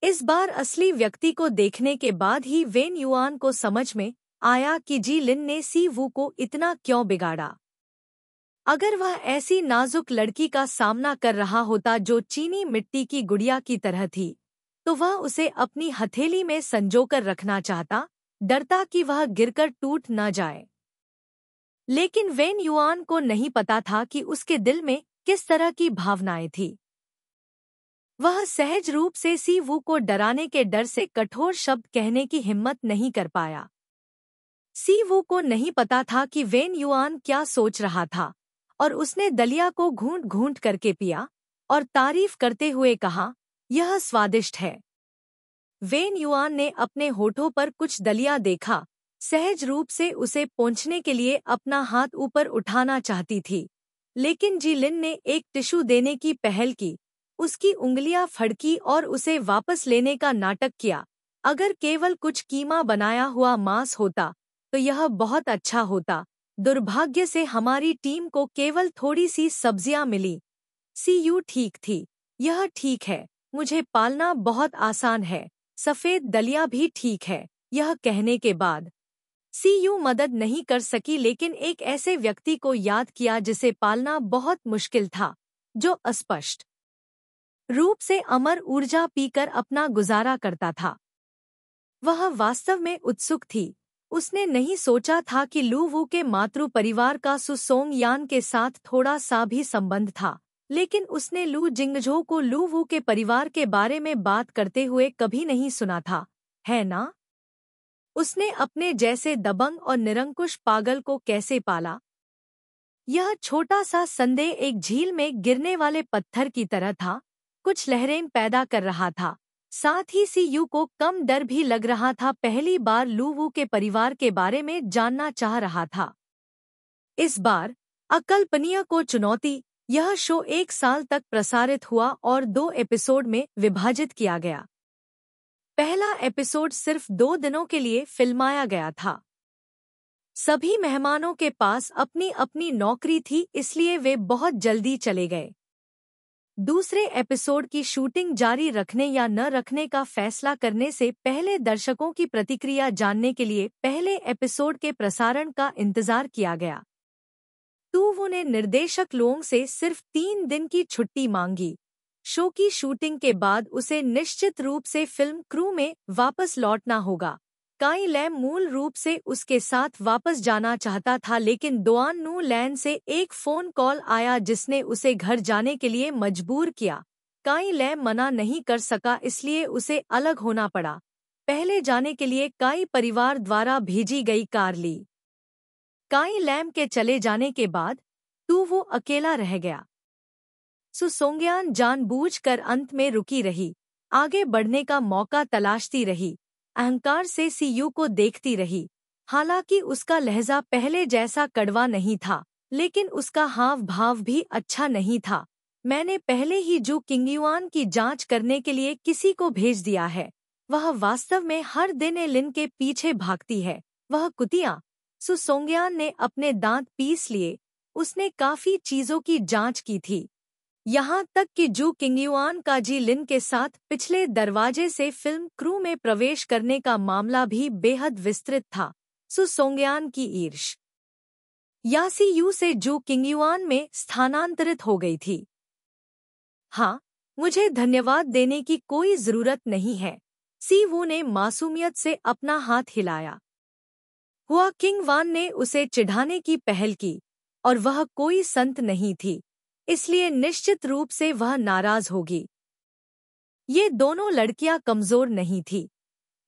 इस बार असली व्यक्ति को देखने के बाद ही वेन युआन को समझ में आया कि जी लिन ने सी वू को इतना क्यों बिगाड़ा। अगर वह ऐसी नाजुक लड़की का सामना कर रहा होता जो चीनी मिट्टी की गुड़िया की तरह थी, तो वह उसे अपनी हथेली में संजोकर रखना चाहता, डरता कि वह गिरकर टूट न जाए। लेकिन वेन युआन को नहीं पता था कि उसके दिल में किस तरह की भावनाएं थी। वह सहज रूप से सी वू को डराने के डर से कठोर शब्द कहने की हिम्मत नहीं कर पाया। सी वू को नहीं पता था कि वेन युआन क्या सोच रहा था, और उसने दलिया को घूंट घूंट करके पिया और तारीफ करते हुए कहा, यह स्वादिष्ट है। वेन युआन ने अपने होठों पर कुछ दलिया देखा, सहज रूप से उसे पोंछने के लिए अपना हाथ ऊपर उठाना चाहती थी, लेकिन जी लिन ने एक टिश्यू देने की पहल की। उसकी उंगलियां फड़की और उसे वापस लेने का नाटक किया। अगर केवल कुछ कीमा बनाया हुआ मांस होता तो यह बहुत अच्छा होता। दुर्भाग्य से हमारी टीम को केवल थोड़ी सी सब्जियां मिली। सीयू ठीक थी। यह ठीक है, मुझे पालना बहुत आसान है। सफेद दलिया भी ठीक है। यह कहने के बाद सीयू मदद नहीं कर सकी, लेकिन एक ऐसे व्यक्ति को याद किया जिसे पालना बहुत मुश्किल था, जो अस्पष्ट रूप से अमर ऊर्जा पीकर अपना गुजारा करता था। वह वास्तव में उत्सुक थी। उसने नहीं सोचा था कि लू वू के मातृ परिवार का सुसोंग यान के साथ थोड़ा सा भी संबंध था, लेकिन उसने लू जिंगझो को लू वू के परिवार के बारे में बात करते हुए कभी नहीं सुना था, है ना? उसने अपने जैसे दबंग और निरंकुश पागल को कैसे पाला? यह छोटा सा संदेह एक झील में गिरने वाले पत्थर की तरह था, कुछ लहरें पैदा कर रहा था, साथ ही सी यू को कम डर भी लग रहा था। पहली बार लू वू के परिवार के बारे में जानना चाह रहा था। इस बार अकल्पनीय को चुनौती। यह शो 1 साल तक प्रसारित हुआ और 2 एपिसोड में विभाजित किया गया। पहला एपिसोड सिर्फ 2 दिनों के लिए फिल्माया गया था। सभी मेहमानों के पास अपनी अपनी नौकरी थी, इसलिए वे बहुत जल्दी चले गए। दूसरे एपिसोड की शूटिंग जारी रखने या न रखने का फैसला करने से पहले दर्शकों की प्रतिक्रिया जानने के लिए पहले एपिसोड के प्रसारण का इंतजार किया गया। टू वू ने निर्देशक लोंग से सिर्फ 3 दिन की छुट्टी मांगी। शो की शूटिंग के बाद उसे निश्चित रूप से फिल्म क्रू में वापस लौटना होगा। काई लैम मूल रूप से उसके साथ वापस जाना चाहता था, लेकिन दोआन नू लैन से एक फ़ोन कॉल आया जिसने उसे घर जाने के लिए मजबूर किया। काई लैम मना नहीं कर सका, इसलिए उसे अलग होना पड़ा। पहले जाने के लिए काई परिवार द्वारा भेजी गई कार ली। काई लैम के चले जाने के बाद टू वू अकेला रह गया। सु सोंगयान जानबूझकर अंत में रुकी रही, आगे बढ़ने का मौका तलाशती रही, अहंकार से सी यू को देखती रही। हालांकि उसका लहजा पहले जैसा कड़वा नहीं था, लेकिन उसका हाव भाव भी अच्छा नहीं था। मैंने पहले ही जू किंगयुआन की जांच करने के लिए किसी को भेज दिया है। वह वास्तव में हर दिन एलिन के पीछे भागती है। वह कुतिया। सु सोंगयान ने अपने दांत पीस लिए। उसने काफी चीजों की जांच की थी, यहाँ तक कि जू किंगयुआन का जी लिन के साथ पिछले दरवाजे से फिल्म क्रू में प्रवेश करने का मामला भी बेहद विस्तृत था। सु सोंगयान की ईर्ष यासी यू से जू किंगयुआन में स्थानांतरित हो गई थी। हाँ, मुझे धन्यवाद देने की कोई जरूरत नहीं है। सी वू ने मासूमियत से अपना हाथ हिलाया। हुआ किंग वान ने उसे चिढ़ाने की पहल की, और वह कोई संत नहीं थी, इसलिए निश्चित रूप से वह नाराज होगी। ये दोनों लड़कियां कमजोर नहीं थी,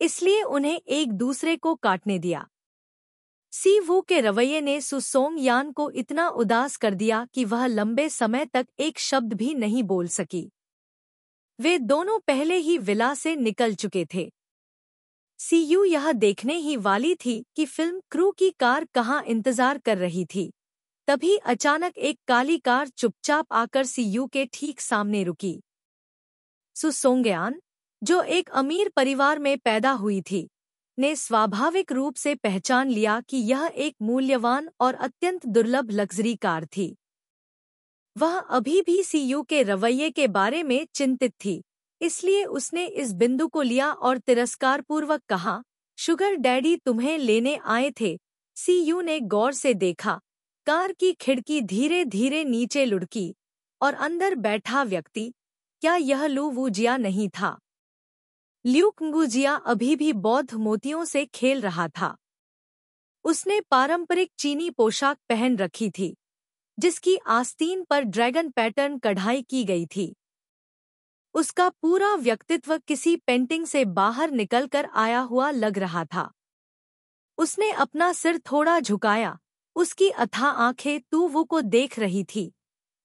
इसलिए उन्हें एक दूसरे को काटने दिया। सी वू के रवैये ने सु सोंगयान को इतना उदास कर दिया कि वह लंबे समय तक एक शब्द भी नहीं बोल सकी। वे दोनों पहले ही विला से निकल चुके थे। सी यू यह देखने ही वाली थी कि फिल्म क्रू की कार कहाँ इंतजार कर रही थी। तभी अचानक एक काली कार चुपचाप आकर सी यू के ठीक सामने रुकी। सु सोंगयान, जो एक अमीर परिवार में पैदा हुई थी, ने स्वाभाविक रूप से पहचान लिया कि यह एक मूल्यवान और अत्यंत दुर्लभ लग्जरी कार थी। वह अभी भी सी यू के रवैये के बारे में चिंतित थी, इसलिए उसने इस बिंदु को लिया और तिरस्कारपूर्वक कहा, शुगर डैडी तुम्हें लेने आए थे। सी यू ने गौर से देखा। कार की खिड़की धीरे धीरे नीचे लुढ़की और अंदर बैठा व्यक्ति, क्या यह लू वूजिया नहीं था? ल्यूक वूजिया अभी भी बौद्ध मोतियों से खेल रहा था। उसने पारंपरिक चीनी पोशाक पहन रखी थी, जिसकी आस्तीन पर ड्रैगन पैटर्न कढ़ाई की गई थी। उसका पूरा व्यक्तित्व किसी पेंटिंग से बाहर निकलकर आया हुआ लग रहा था। उसने अपना सिर थोड़ा झुकाया। उसकी अथाह आंखें टू वू को देख रही थी।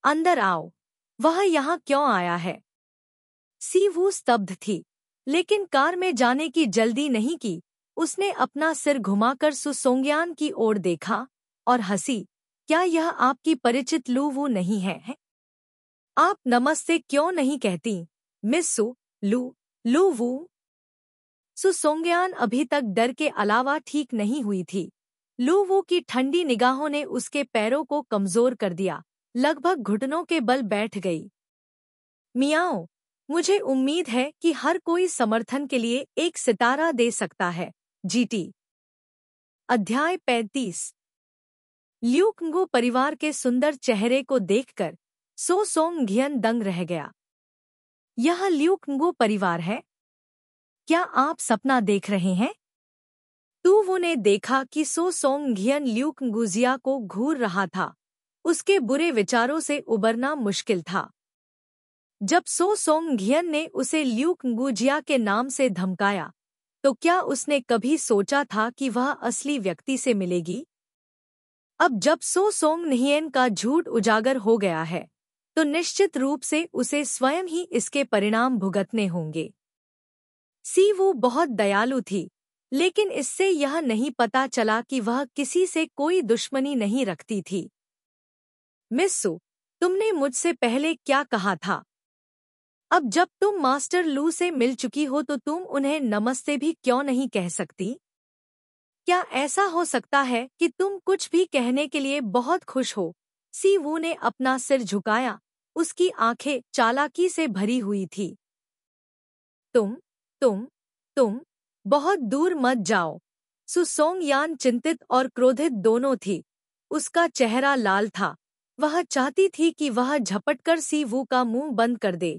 अंदर आओ। वह यहाँ क्यों आया है? सी वू स्तब्ध थी, लेकिन कार में जाने की जल्दी नहीं की। उसने अपना सिर घुमाकर सु सोंगयान की ओर देखा और हंसी। क्या यह आपकी परिचित लू वू नहीं है? आप नमस्ते क्यों नहीं कहती, मिस सु? लू वू? सु सोंगयान अभी तक डर के अलावा ठीक नहीं हुई थी। लू वू की ठंडी निगाहों ने उसके पैरों को कमजोर कर दिया। लगभग घुटनों के बल बैठ गई। मियाओ, मुझे उम्मीद है कि हर कोई समर्थन के लिए एक सितारा दे सकता है। जीटी। अध्याय 35। ल्यूकंगो परिवार के सुंदर चेहरे को देखकर सो सोंगघियन दंग रह गया। यह ल्यूकंगो परिवार है? क्या आप सपना देख रहे हैं? टू वू ने देखा कि सो सोंगघियन ल्यूकंगुजिया को घूर रहा था। उसके बुरे विचारों से उबरना मुश्किल था। जब सो सोंगघियन ने उसे ल्यूकंगुजिया के नाम से धमकाया, तो क्या उसने कभी सोचा था कि वह असली व्यक्ति से मिलेगी? अब जब सो सोंगघियन का झूठ उजागर हो गया है, तो निश्चित रूप से उसे स्वयं ही इसके परिणाम भुगतने होंगे। सी वू बहुत दयालु थी, लेकिन इससे यह नहीं पता चला कि वह किसी से कोई दुश्मनी नहीं रखती थी। मिस सू, तुमने मुझसे पहले क्या कहा था? अब जब तुम मास्टर लू से मिल चुकी हो तो तुम उन्हें नमस्ते भी क्यों नहीं कह सकती? क्या ऐसा हो सकता है कि तुम कुछ भी कहने के लिए बहुत खुश हो? सी वू ने अपना सिर झुकाया, उसकी आंखें चालाकी से भरी हुई थी। तुम तुम तुम बहुत दूर मत जाओ। सु सोंगयान चिंतित और क्रोधित दोनों थी। उसका चेहरा लाल था। वह चाहती थी कि वह झपटकर सी वू का मुंह बंद कर दे,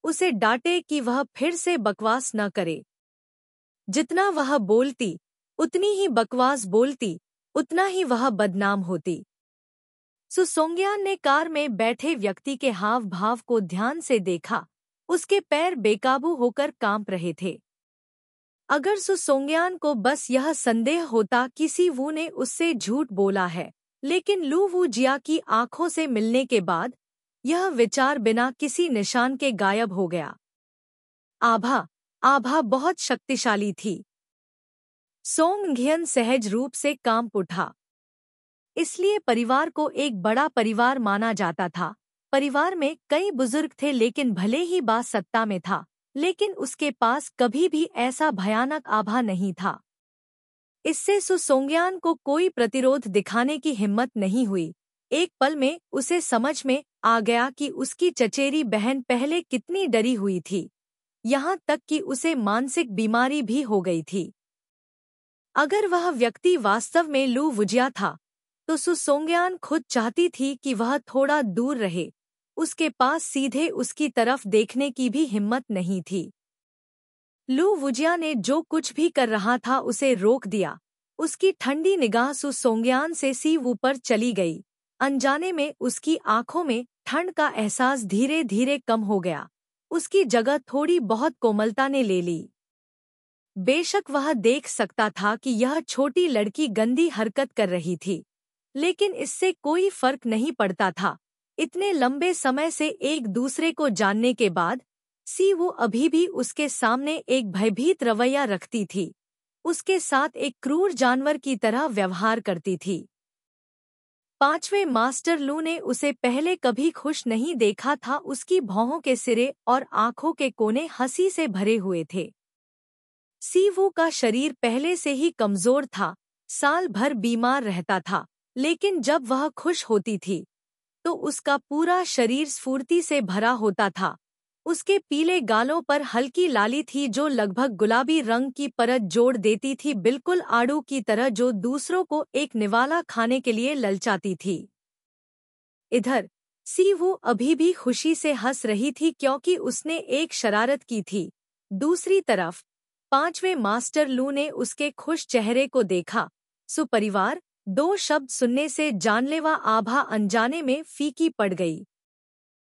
उसे डांटे कि वह फिर से बकवास न करे। जितना वह बोलती, उतनी ही बकवास बोलती, उतना ही वह बदनाम होती। सु सोंगयान ने कार में बैठे व्यक्ति के हाव भाव को ध्यान से देखा। उसके पैर बेकाबू होकर कांप रहे थे। अगर सु सोंगयान को बस यह संदेह होता कि सी वू ने उससे झूठ बोला है, लेकिन लू वू जिया की आंखों से मिलने के बाद यह विचार बिना किसी निशान के गायब हो गया। आभा आभा बहुत शक्तिशाली थी। सोंग सहज रूप से कांप उठा। इसलिए परिवार को एक बड़ा परिवार माना जाता था। परिवार में कई बुजुर्ग थे, लेकिन भले ही बास सत्ता में था, लेकिन उसके पास कभी भी ऐसा भयानक आभा नहीं था। इससे सु सोंगयान को कोई प्रतिरोध दिखाने की हिम्मत नहीं हुई। एक पल में उसे समझ में आ गया कि उसकी चचेरी बहन पहले कितनी डरी हुई थी, यहाँ तक कि उसे मानसिक बीमारी भी हो गई थी। अगर वह व्यक्ति वास्तव में लू वुजिया था, तो सु सोंगयान खुद चाहती थी कि वह थोड़ा दूर रहे। उसके पास सीधे उसकी तरफ देखने की भी हिम्मत नहीं थी। लू वुजिया ने जो कुछ भी कर रहा था उसे रोक दिया। उसकी ठंडी निगाह सु सोंगयान से सी वू पर चली गई। अनजाने में उसकी आंखों में ठंड का एहसास धीरे धीरे कम हो गया। उसकी जगह थोड़ी बहुत कोमलता ने ले ली। बेशक वह देख सकता था कि यह छोटी लड़की गंदी हरकत कर रही थी, लेकिन इससे कोई फर्क नहीं पड़ता था। इतने लंबे समय से एक दूसरे को जानने के बाद सी वो अभी भी उसके सामने एक भयभीत रवैया रखती थी। उसके साथ एक क्रूर जानवर की तरह व्यवहार करती थी। 5वें मास्टर लू ने उसे पहले कभी खुश नहीं देखा था। उसकी भौहों के सिरे और आंखों के कोने हंसी से भरे हुए थे। सी वो का शरीर पहले से ही कमजोर था, साल भर बीमार रहता था, लेकिन जब वह खुश होती थी तो उसका पूरा शरीर स्फूर्ति से भरा होता था। उसके पीले गालों पर हल्की लाली थी जो लगभग गुलाबी रंग की परत जोड़ देती थी, बिल्कुल आड़ू की तरह जो दूसरों को एक निवाला खाने के लिए ललचाती थी। इधर सी वो अभी भी खुशी से हंस रही थी क्योंकि उसने एक शरारत की थी। दूसरी तरफ 5वें मास्टर लू ने उसके खुश चेहरे को देखा। सुपरिवार, 2 शब्द सुनने से जानलेवा आभा अनजाने में फीकी पड़ गई।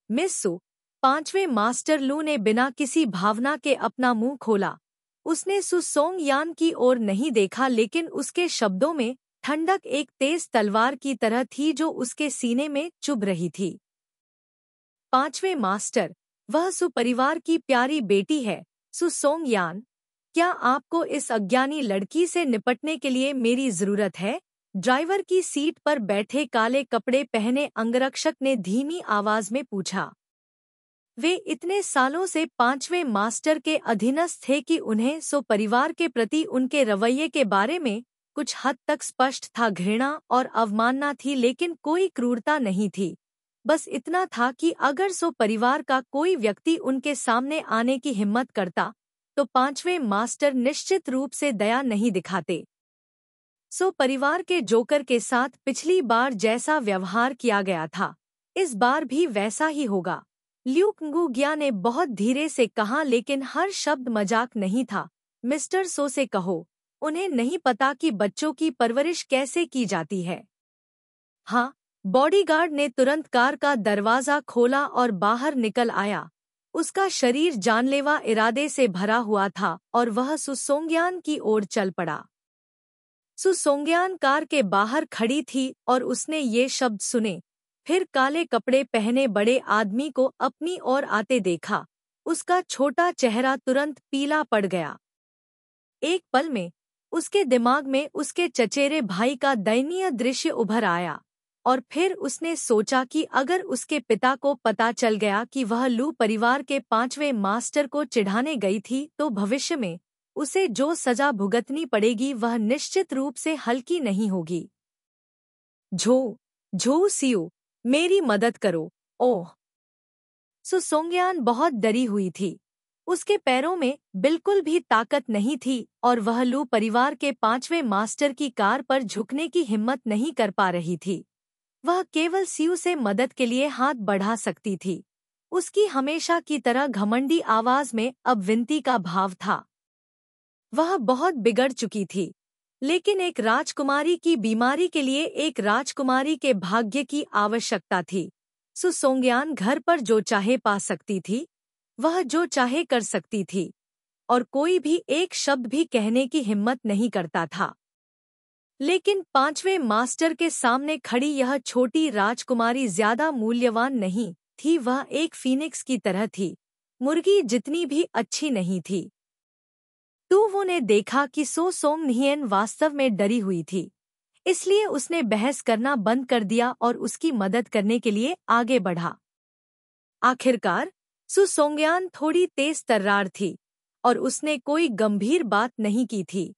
मिस सू, 5वें मास्टर लू ने बिना किसी भावना के अपना मुंह खोला। उसने सु सोंगयान की ओर नहीं देखा, लेकिन उसके शब्दों में ठंडक एक तेज तलवार की तरह थी जो उसके सीने में चुभ रही थी। 5वें मास्टर, वह सुपरिवार की प्यारी बेटी है। सु सोंगयान, क्या आपको इस अज्ञानी लड़की से निपटने के लिए मेरी जरूरत है? ड्राइवर की सीट पर बैठे काले कपड़े पहने अंगरक्षक ने धीमी आवाज में पूछा। वे इतने सालों से 5वें मास्टर के अधीनस्थ थे कि उन्हें सो परिवार के प्रति उनके रवैये के बारे में कुछ हद तक स्पष्ट था। घृणा और अवमानना थी, लेकिन कोई क्रूरता नहीं थी। बस इतना था कि अगर सो परिवार का कोई व्यक्ति उनके सामने आने की हिम्मत करता तो 5वें मास्टर निश्चित रूप से दया नहीं दिखाते। सो परिवार के जोकर के साथ पिछली बार जैसा व्यवहार किया गया था, इस बार भी वैसा ही होगा। ल्यू कुंगुगिया ने बहुत धीरे से कहा, लेकिन हर शब्द मजाक नहीं था। मिस्टर सो से कहो, उन्हें नहीं पता कि बच्चों की परवरिश कैसे की जाती है। हाँ, बॉडीगार्ड ने तुरंत कार का दरवाजा खोला और बाहर निकल आया। उसका शरीर जानलेवा इरादे से भरा हुआ था और वह सु सोंगयान की ओर चल पड़ा। सु सोंगयान कार के बाहर खड़ी थी और उसने ये शब्द सुने, फिर काले कपड़े पहने बड़े आदमी को अपनी ओर आते देखा। उसका छोटा चेहरा तुरंत पीला पड़ गया। एक पल में उसके दिमाग में उसके चचेरे भाई का दयनीय दृश्य उभर आया, और फिर उसने सोचा कि अगर उसके पिता को पता चल गया कि वह लू परिवार के 5वें मास्टर को चिढ़ाने गई थी तो भविष्य में उसे जो सजा भुगतनी पड़ेगी वह निश्चित रूप से हल्की नहीं होगी। झो झो सियो, मेरी मदद करो। ओह! सु सोंगयान बहुत डरी हुई थी। उसके पैरों में बिल्कुल भी ताकत नहीं थी और वह लू परिवार के 5वें मास्टर की कार पर झुकने की हिम्मत नहीं कर पा रही थी। वह केवल सियू से मदद के लिए हाथ बढ़ा सकती थी। उसकी हमेशा की तरह घमंडी आवाज में अब विनती का भाव था। वह बहुत बिगड़ चुकी थी, लेकिन एक राजकुमारी की बीमारी के लिए एक राजकुमारी के भाग्य की आवश्यकता थी। सु सोंगयान घर पर जो चाहे पा सकती थी, वह जो चाहे कर सकती थी, और कोई भी एक शब्द भी कहने की हिम्मत नहीं करता था। लेकिन 5वें मास्टर के सामने खड़ी यह छोटी राजकुमारी ज्यादा मूल्यवान नहीं थी। वह एक फीनिक्स की तरह थी, मुर्गी जितनी भी अच्छी नहीं थी। वो ने देखा कि सो सोंग नियन वास्तव में डरी हुई थी, इसलिए उसने बहस करना बंद कर दिया और उसकी मदद करने के लिए आगे बढ़ा। आखिरकार सु सोंगयान थोड़ी तेज तर्रार थी और उसने कोई गंभीर बात नहीं की थी।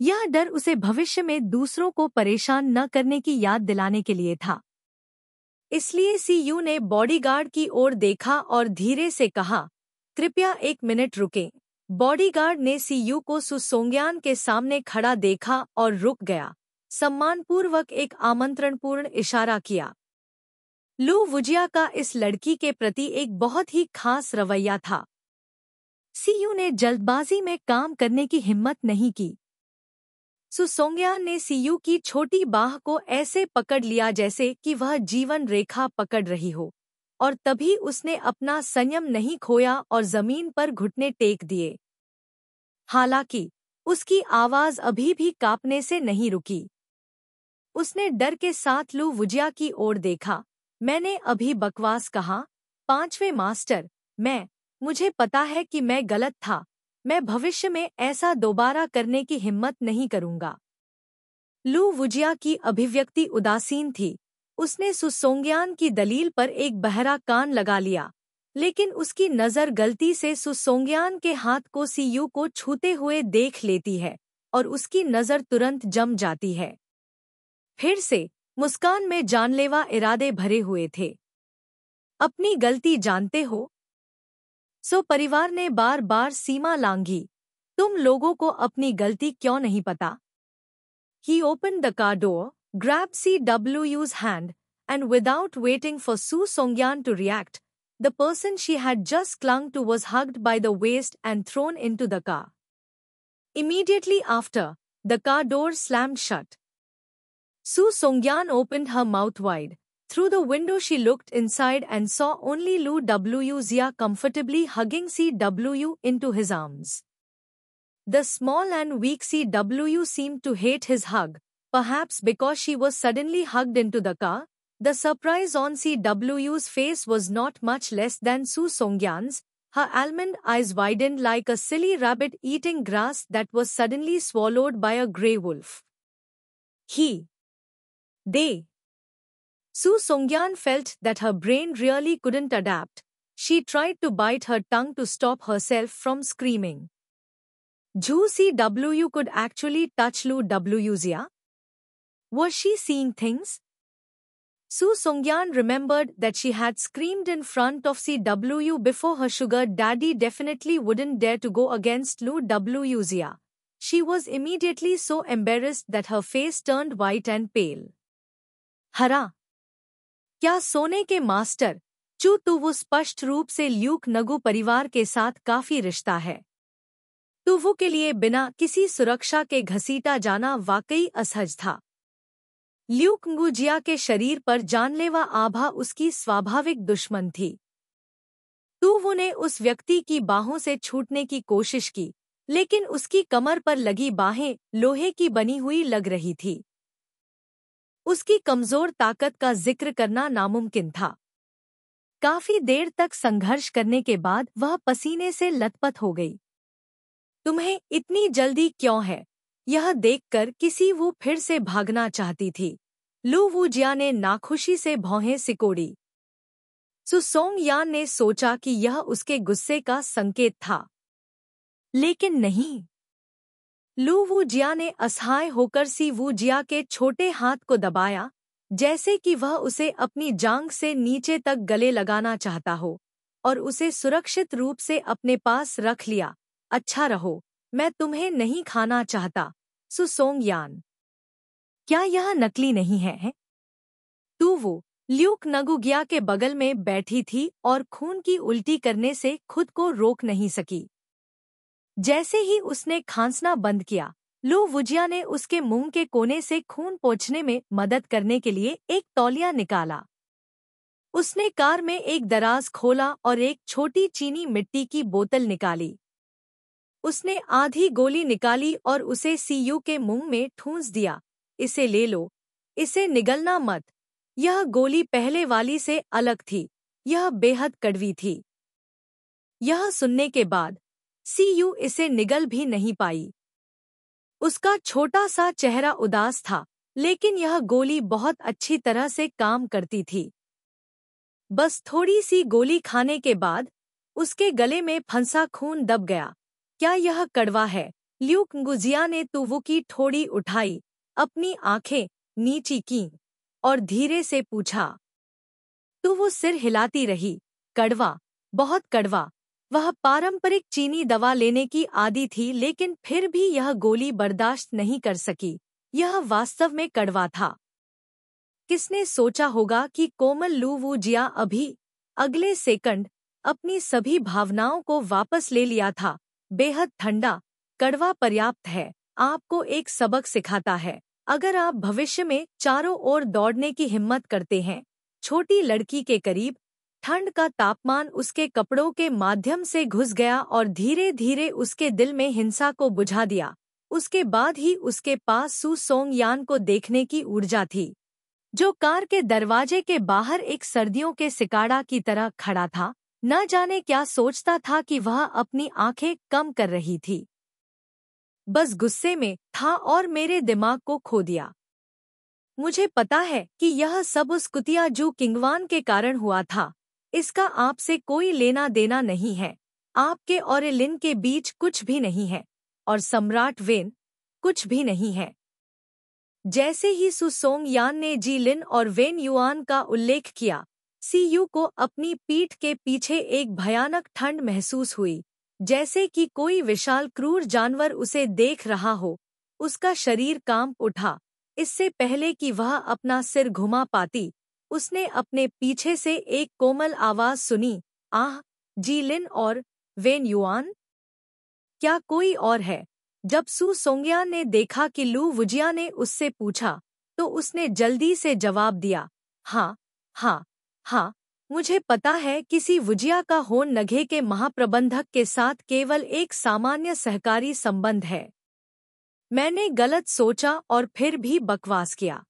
यह डर उसे भविष्य में दूसरों को परेशान न करने की याद दिलाने के लिए था। इसलिए सीयू ने बॉडीगार्ड की ओर देखा और धीरे से कहा, कृपया 1 मिनट रुकें। बॉडीगार्ड ने सीयू को सु सोंगयान के सामने खड़ा देखा और रुक गया, सम्मानपूर्वक एक आमंत्रणपूर्ण इशारा किया। लू वुजिया का इस लड़की के प्रति एक बहुत ही खास रवैया था। सीयू ने जल्दबाजी में काम करने की हिम्मत नहीं की। सु सोंगयान ने सीयू की छोटी बाह को ऐसे पकड़ लिया जैसे कि वह जीवन रेखा पकड़ रही हो, और तभी उसने अपना संयम नहीं खोया और जमीन पर घुटने टेक दिए। हालांकि उसकी आवाज अभी भी कांपने से नहीं रुकी। उसने डर के साथ लू वुजिया की ओर देखा। मैंने अभी बकवास कहा, 5वें मास्टर, मुझे पता है कि मैं गलत था। मैं भविष्य में ऐसा दोबारा करने की हिम्मत नहीं करूंगा। लू वुजिया की अभिव्यक्ति उदासीन थी। उसने सु सोंगयान की दलील पर एक बहरा कान लगा लिया, लेकिन उसकी नज़र गलती से सु सोंगयान के हाथ को सीयू को छूते हुए देख लेती है और उसकी नज़र तुरंत जम जाती है। फिर से मुस्कान में जानलेवा इरादे भरे हुए थे। अपनी गलती जानते हो? सो परिवार ने बार बार सीमा लांघी। तुम लोगों को अपनी गलती क्यों नहीं पता? He opened the car door, grabbed CW's hand, and without waiting for Su Songyan to react, the person she had just clung to was hugged by the waist and thrown into the car. Immediately after, the car door slammed shut. Su Songyan opened her mouth wide. Through the window she looked inside and saw only Lu Wuzia comfortably hugging CW into his arms. The small and weak CW seemed to hate his hug, perhaps because she was suddenly hugged into the car. The surprise on CW's face was not much less than Su Songyan's. Her almond eyes widened like a silly rabbit eating grass that was suddenly swallowed by a grey wolf. They. Su Songyan felt that her brain really couldn't adapt. She tried to bite her tongue to stop herself from screaming. Zhu CW could actually touch Lu Wuzia? Was she seeing things? Su Songyan remembered that she had screamed in front of CW before. Her sugar daddy definitely wouldn't dare to go against Lu Wuzia. She was immediately so embarrassed that her face turned white and pale. हरा? क्या सोने के master चू तुवु स्पष्ट रूप से Luke नगु परिवार के साथ काफी रिश्ता है। तुवु के लिए बिना किसी सुरक्षा के घसीटा जाना वाकई असहज था। ल्यूक nguजिया के शरीर पर जानलेवा आभा उसकी स्वाभाविक दुश्मन थी। तुवु ने उस व्यक्ति की बाहों से छूटने की कोशिश की, लेकिन उसकी कमर पर लगी बाहें लोहे की बनी हुई लग रही थी। उसकी कमजोर ताकत का जिक्र करना नामुमकिन था। काफी देर तक संघर्ष करने के बाद वह पसीने से लथपथ हो गई। तुम्हें इतनी जल्दी क्यों है? यह देखकर किसी वो फिर से भागना चाहती थी। लू वुजिया ने नाखुशी से भौहें सिकोड़ी। सु सोंगयान ने सोचा कि यह उसके गुस्से का संकेत था, लेकिन नहीं। लू वुजिया ने असहाय होकर सी वुजिया के छोटे हाथ को दबाया, जैसे कि वह उसे अपनी जांघ से नीचे तक गले लगाना चाहता हो, और उसे सुरक्षित रूप से अपने पास रख लिया। अच्छा रहो, मैं तुम्हें नहीं खाना चाहता, सु सोंगयान। क्या यह नकली नहीं है? तू वो ल्यूक नगुगिया के बगल में बैठी थी और खून की उल्टी करने से खुद को रोक नहीं सकी। जैसे ही उसने खांसना बंद किया, लू वुजिया ने उसके मुंह के कोने से खून पोंछने में मदद करने के लिए एक तौलिया निकाला। उसने कार में एक दराज खोला और एक छोटी चीनी मिट्टी की बोतल निकाली। उसने आधी गोली निकाली और उसे सीयू के मुंह में ठूंस दिया। इसे ले लो, इसे निगलना मत। यह गोली पहले वाली से अलग थी, यह बेहद कड़वी थी। यह सुनने के बाद सीयू इसे निगल भी नहीं पाई। उसका छोटा सा चेहरा उदास था, लेकिन यह गोली बहुत अच्छी तरह से काम करती थी। बस थोड़ी सी गोली खाने के बाद उसके गले में फंसा खून दब गया। क्या यह कड़वा है? ल्यूक गुजिया ने तुवु की ठोड़ी उठाई, अपनी आंखें नीची कीं और धीरे से पूछा। तुवु सिर हिलाती रही। कड़वा, बहुत कड़वा। वह पारंपरिक चीनी दवा लेने की आदी थी, लेकिन फिर भी यह गोली बर्दाश्त नहीं कर सकी। यह वास्तव में कड़वा था। किसने सोचा होगा कि कोमल लू वुजिया अभी अगले सेकंड अपनी सभी भावनाओं को वापस ले लिया था। बेहद ठंडा, कड़वा पर्याप्त है। आपको एक सबक सिखाता है। अगर आप भविष्य में चारों ओर दौड़ने की हिम्मत करते हैं। छोटी लड़की के करीब ठंड का तापमान उसके कपड़ों के माध्यम से घुस गया और धीरे धीरे उसके दिल में हिंसा को बुझा दिया। उसके बाद ही उसके पास सु सोंगयान को देखने की ऊर्जा थी, जो कार के दरवाजे के बाहर एक सर्दियों के सिकाड़ा की तरह खड़ा था। न जाने क्या सोचता था कि वह अपनी आंखें कम कर रही थी। बस गुस्से में था और मेरे दिमाग को खो दिया। मुझे पता है कि यह सब उस कुतिया जू किंगवान के कारण हुआ था। इसका आपसे कोई लेना देना नहीं है। आपके और लिन के बीच कुछ भी नहीं है, और सम्राट वेन कुछ भी नहीं है। जैसे ही सु सोंगयान ने जी लिन और वेन युआन का उल्लेख किया, सीयू को अपनी पीठ के पीछे एक भयानक ठंड महसूस हुई, जैसे कि कोई विशाल क्रूर जानवर उसे देख रहा हो। उसका शरीर कांप उठा। इससे पहले कि वह अपना सिर घुमा पाती, उसने अपने पीछे से एक कोमल आवाज सुनी, आह, जी लिन और वेन युआन? क्या कोई और है? जब सु सोंगयान ने देखा कि लू वुजिया ने उससे पूछा, तो उसने जल्दी से जवाब दिया, हाँ, हाँ, हाँ, मुझे पता है। किसी वुजिया का होन नघे के महाप्रबंधक के साथ केवल एक सामान्य सहकारी संबंध है। मैंने गलत सोचा और फिर भी बकवास किया।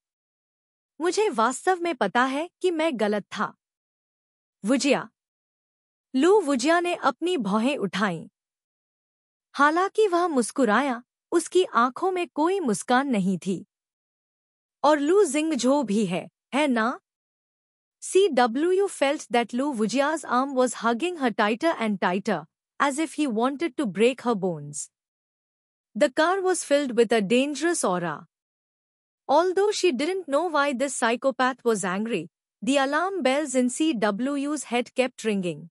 मुझे वास्तव में पता है कि मैं गलत था। वुजिया। लू वुजिया ने अपनी भौहें उठाईं। हालांकि वह मुस्कुराया, उसकी आंखों में कोई मुस्कान नहीं थी। और लू जिंगझो भी है ना? CW felt that Lu Wujia's arm was hugging her tighter and tighter, as if he wanted to break her bones. The car was filled with a dangerous aura. Although she didn't know why this psychopath was angry, the alarm bells in CW's head kept ringing.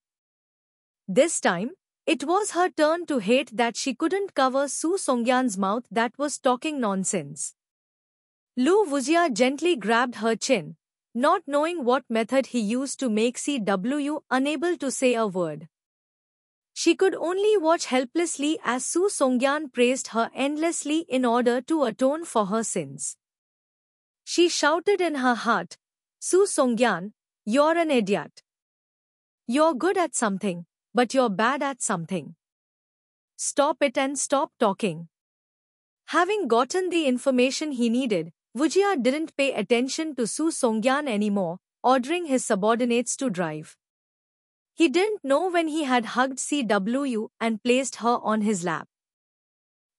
This time, it was her turn to hate that she couldn't cover Su Songyan's mouth that was talking nonsense. Lu Wujia gently grabbed her chin, not knowing what method he used to make CW unable to say a word. She could only watch helplessly as Su Songyan praised her endlessly in order to atone for her sins. She shouted in her heart, Su Songyan, you're an idiot. You're good at something, but you're bad at something. Stop it and stop talking. Having gotten the information he needed, Wujia didn't pay attention to Su Songyan anymore, ordering his subordinates to drive. He didn't know when he had hugged CW and placed her on his lap.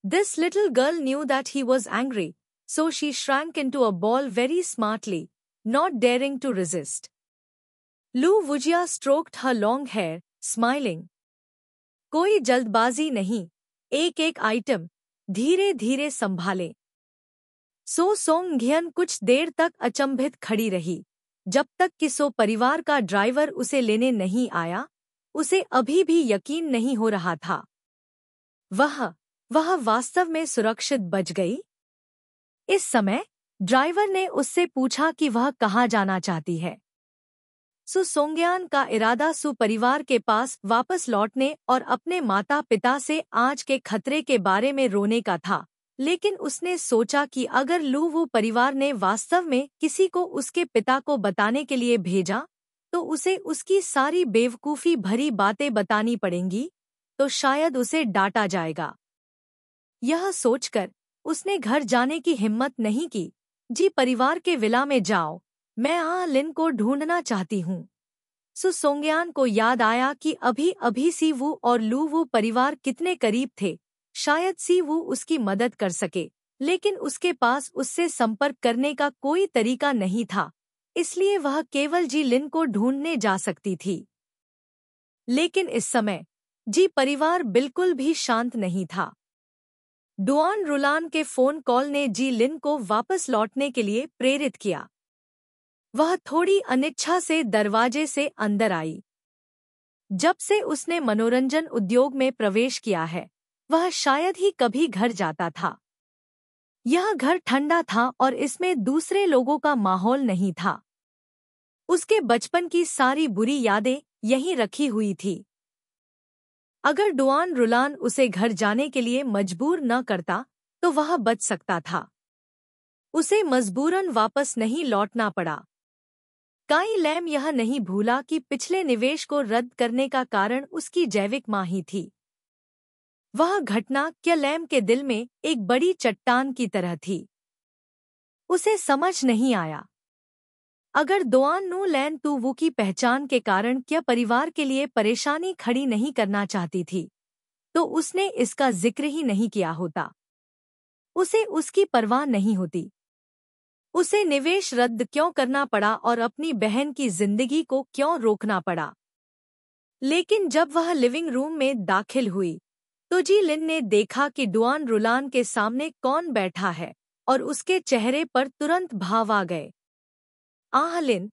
This little girl knew that he was angry, so she shrank into a ball very smartly, not daring to resist. Lou Wujia stroked her long hair, smiling. कोई जल्दबाजी नहीं, एक-एक item, धीरे-धीरे संभालें। सो song घियन कुछ देर तक अचंभित खड़ी रही, जब तक कि सो परिवार का ड्राइवर उसे लेने नहीं आया। उसे अभी भी यकीन नहीं हो रहा था। वह वास्तव में सुरक्षित बच गई। इस समय ड्राइवर ने उससे पूछा कि वह कहाँ जाना चाहती है। सु सोंग्यान का इरादा सु परिवार के पास वापस लौटने और अपने माता पिता से आज के खतरे के बारे में रोने का था, लेकिन उसने सोचा कि अगर लू वू परिवार ने वास्तव में किसी को उसके पिता को बताने के लिए भेजा, तो उसे उसकी सारी बेवकूफ़ी भरी बातें बतानी पड़ेंगी, तो शायद उसे डांटा जाएगा। यह सोचकर उसने घर जाने की हिम्मत नहीं की। जी परिवार के विला में जाओ, मैं आ लिन को ढूंढना चाहती हूँ। सु सोंग्यान को याद आया कि अभी सी वू और लू वू परिवार कितने करीब थे। शायद सी वू उसकी मदद कर सके, लेकिन उसके पास उससे संपर्क करने का कोई तरीका नहीं था, इसलिए वह केवल जी लिन को ढूंढने जा सकती थी। लेकिन इस समय जी परिवार बिल्कुल भी शांत नहीं था। डुआन रुलान के फोन कॉल ने जी लिन को वापस लौटने के लिए प्रेरित किया। वह थोड़ी अनिच्छा से दरवाजे से अंदर आई। जब से उसने मनोरंजन उद्योग में प्रवेश किया है, वह शायद ही कभी घर जाता था। यह घर ठंडा था और इसमें दूसरे लोगों का माहौल नहीं था। उसके बचपन की सारी बुरी यादें यहीं रखी हुई थी। अगर डुआन रुलान उसे घर जाने के लिए मजबूर न करता, तो वह बच सकता था। उसे मजबूरन वापस नहीं लौटना पड़ा। काई लैम यह नहीं भूला कि पिछले निवेश को रद्द करने का कारण उसकी जैविक माँ ही थी। वह घटना क्या लैम के दिल में एक बड़ी चट्टान की तरह थी। उसे समझ नहीं आया। अगर दोआन नू लैन तू वू की पहचान के कारण क्या परिवार के लिए परेशानी खड़ी नहीं करना चाहती थी, तो उसने इसका जिक्र ही नहीं किया होता। उसे उसकी परवाह नहीं होती। उसे निवेश रद्द क्यों करना पड़ा और अपनी बहन की जिंदगी को क्यों रोकना पड़ा। लेकिन जब वह लिविंग रूम में दाखिल हुई, तो जी लिन ने देखा कि डुआन रुलान के सामने कौन बैठा है और उसके चेहरे पर तुरंत भाव आ गए। आह लिन,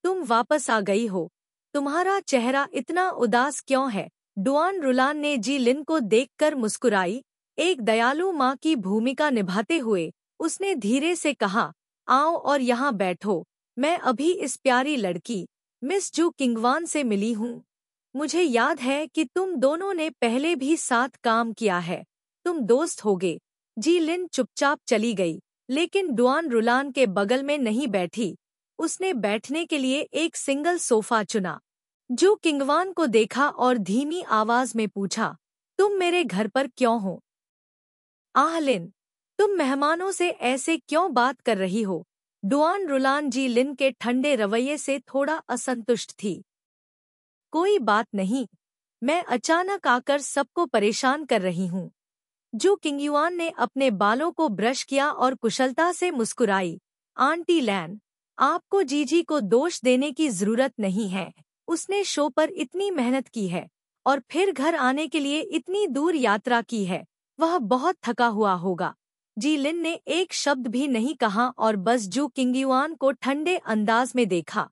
तुम वापस आ गई हो। तुम्हारा चेहरा इतना उदास क्यों है? डुआन रुलान ने जी लिन को देखकर मुस्कुराई। एक दयालु माँ की भूमिका निभाते हुए उसने धीरे से कहा, आओ और यहाँ बैठो। मैं अभी इस प्यारी लड़की मिस जू किंगवान से मिली हूँ। मुझे याद है कि तुम दोनों ने पहले भी साथ काम किया है। तुम दोस्त होगे। जी लिन चुपचाप चली गई, लेकिन डुआन रुलान के बगल में नहीं बैठी। उसने बैठने के लिए एक सिंगल सोफा चुना। जू किंगवान को देखा और धीमी आवाज में पूछा, तुम मेरे घर पर क्यों हो? आह लिन, तुम मेहमानों से ऐसे क्यों बात कर रही हो? डुआन रुलान जी लिन के ठंडे रवैये से थोड़ा असंतुष्ट थी। कोई बात नहीं, मैं अचानक आकर सबको परेशान कर रही हूँ। जू किंगयुआन ने अपने बालों को ब्रश किया और कुशलता से मुस्कुराई। आंटी लैन, आपको जीजी को दोष देने की जरूरत नहीं है। उसने शो पर इतनी मेहनत की है और फिर घर आने के लिए इतनी दूर यात्रा की है। वह बहुत थका हुआ होगा। जी लिन ने एक शब्द भी नहीं कहा और बस जू किंगयुआन को ठंडे अंदाज में देखा।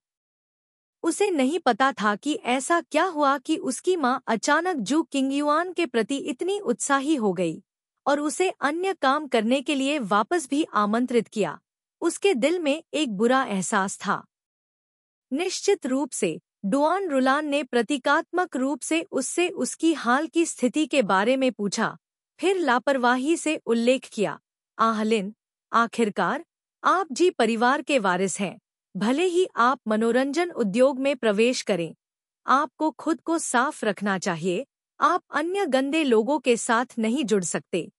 उसे नहीं पता था कि ऐसा क्या हुआ कि उसकी माँ अचानक जू किंगयुआन के प्रति इतनी उत्साही हो गई और उसे अन्य काम करने के लिए वापस भी आमंत्रित किया। उसके दिल में एक बुरा एहसास था। निश्चित रूप से डुआन रुलान ने प्रतीकात्मक रूप से उससे उसकी हाल की स्थिति के बारे में पूछा, फिर लापरवाही से उल्लेख किया, आह लिन, आखिरकार आप जी परिवार के वारिस हैं। भले ही आप मनोरंजन उद्योग में प्रवेश करें, आपको खुद को साफ रखना चाहिए। आप अन्य गंदे लोगों के साथ नहीं जुड़ सकते।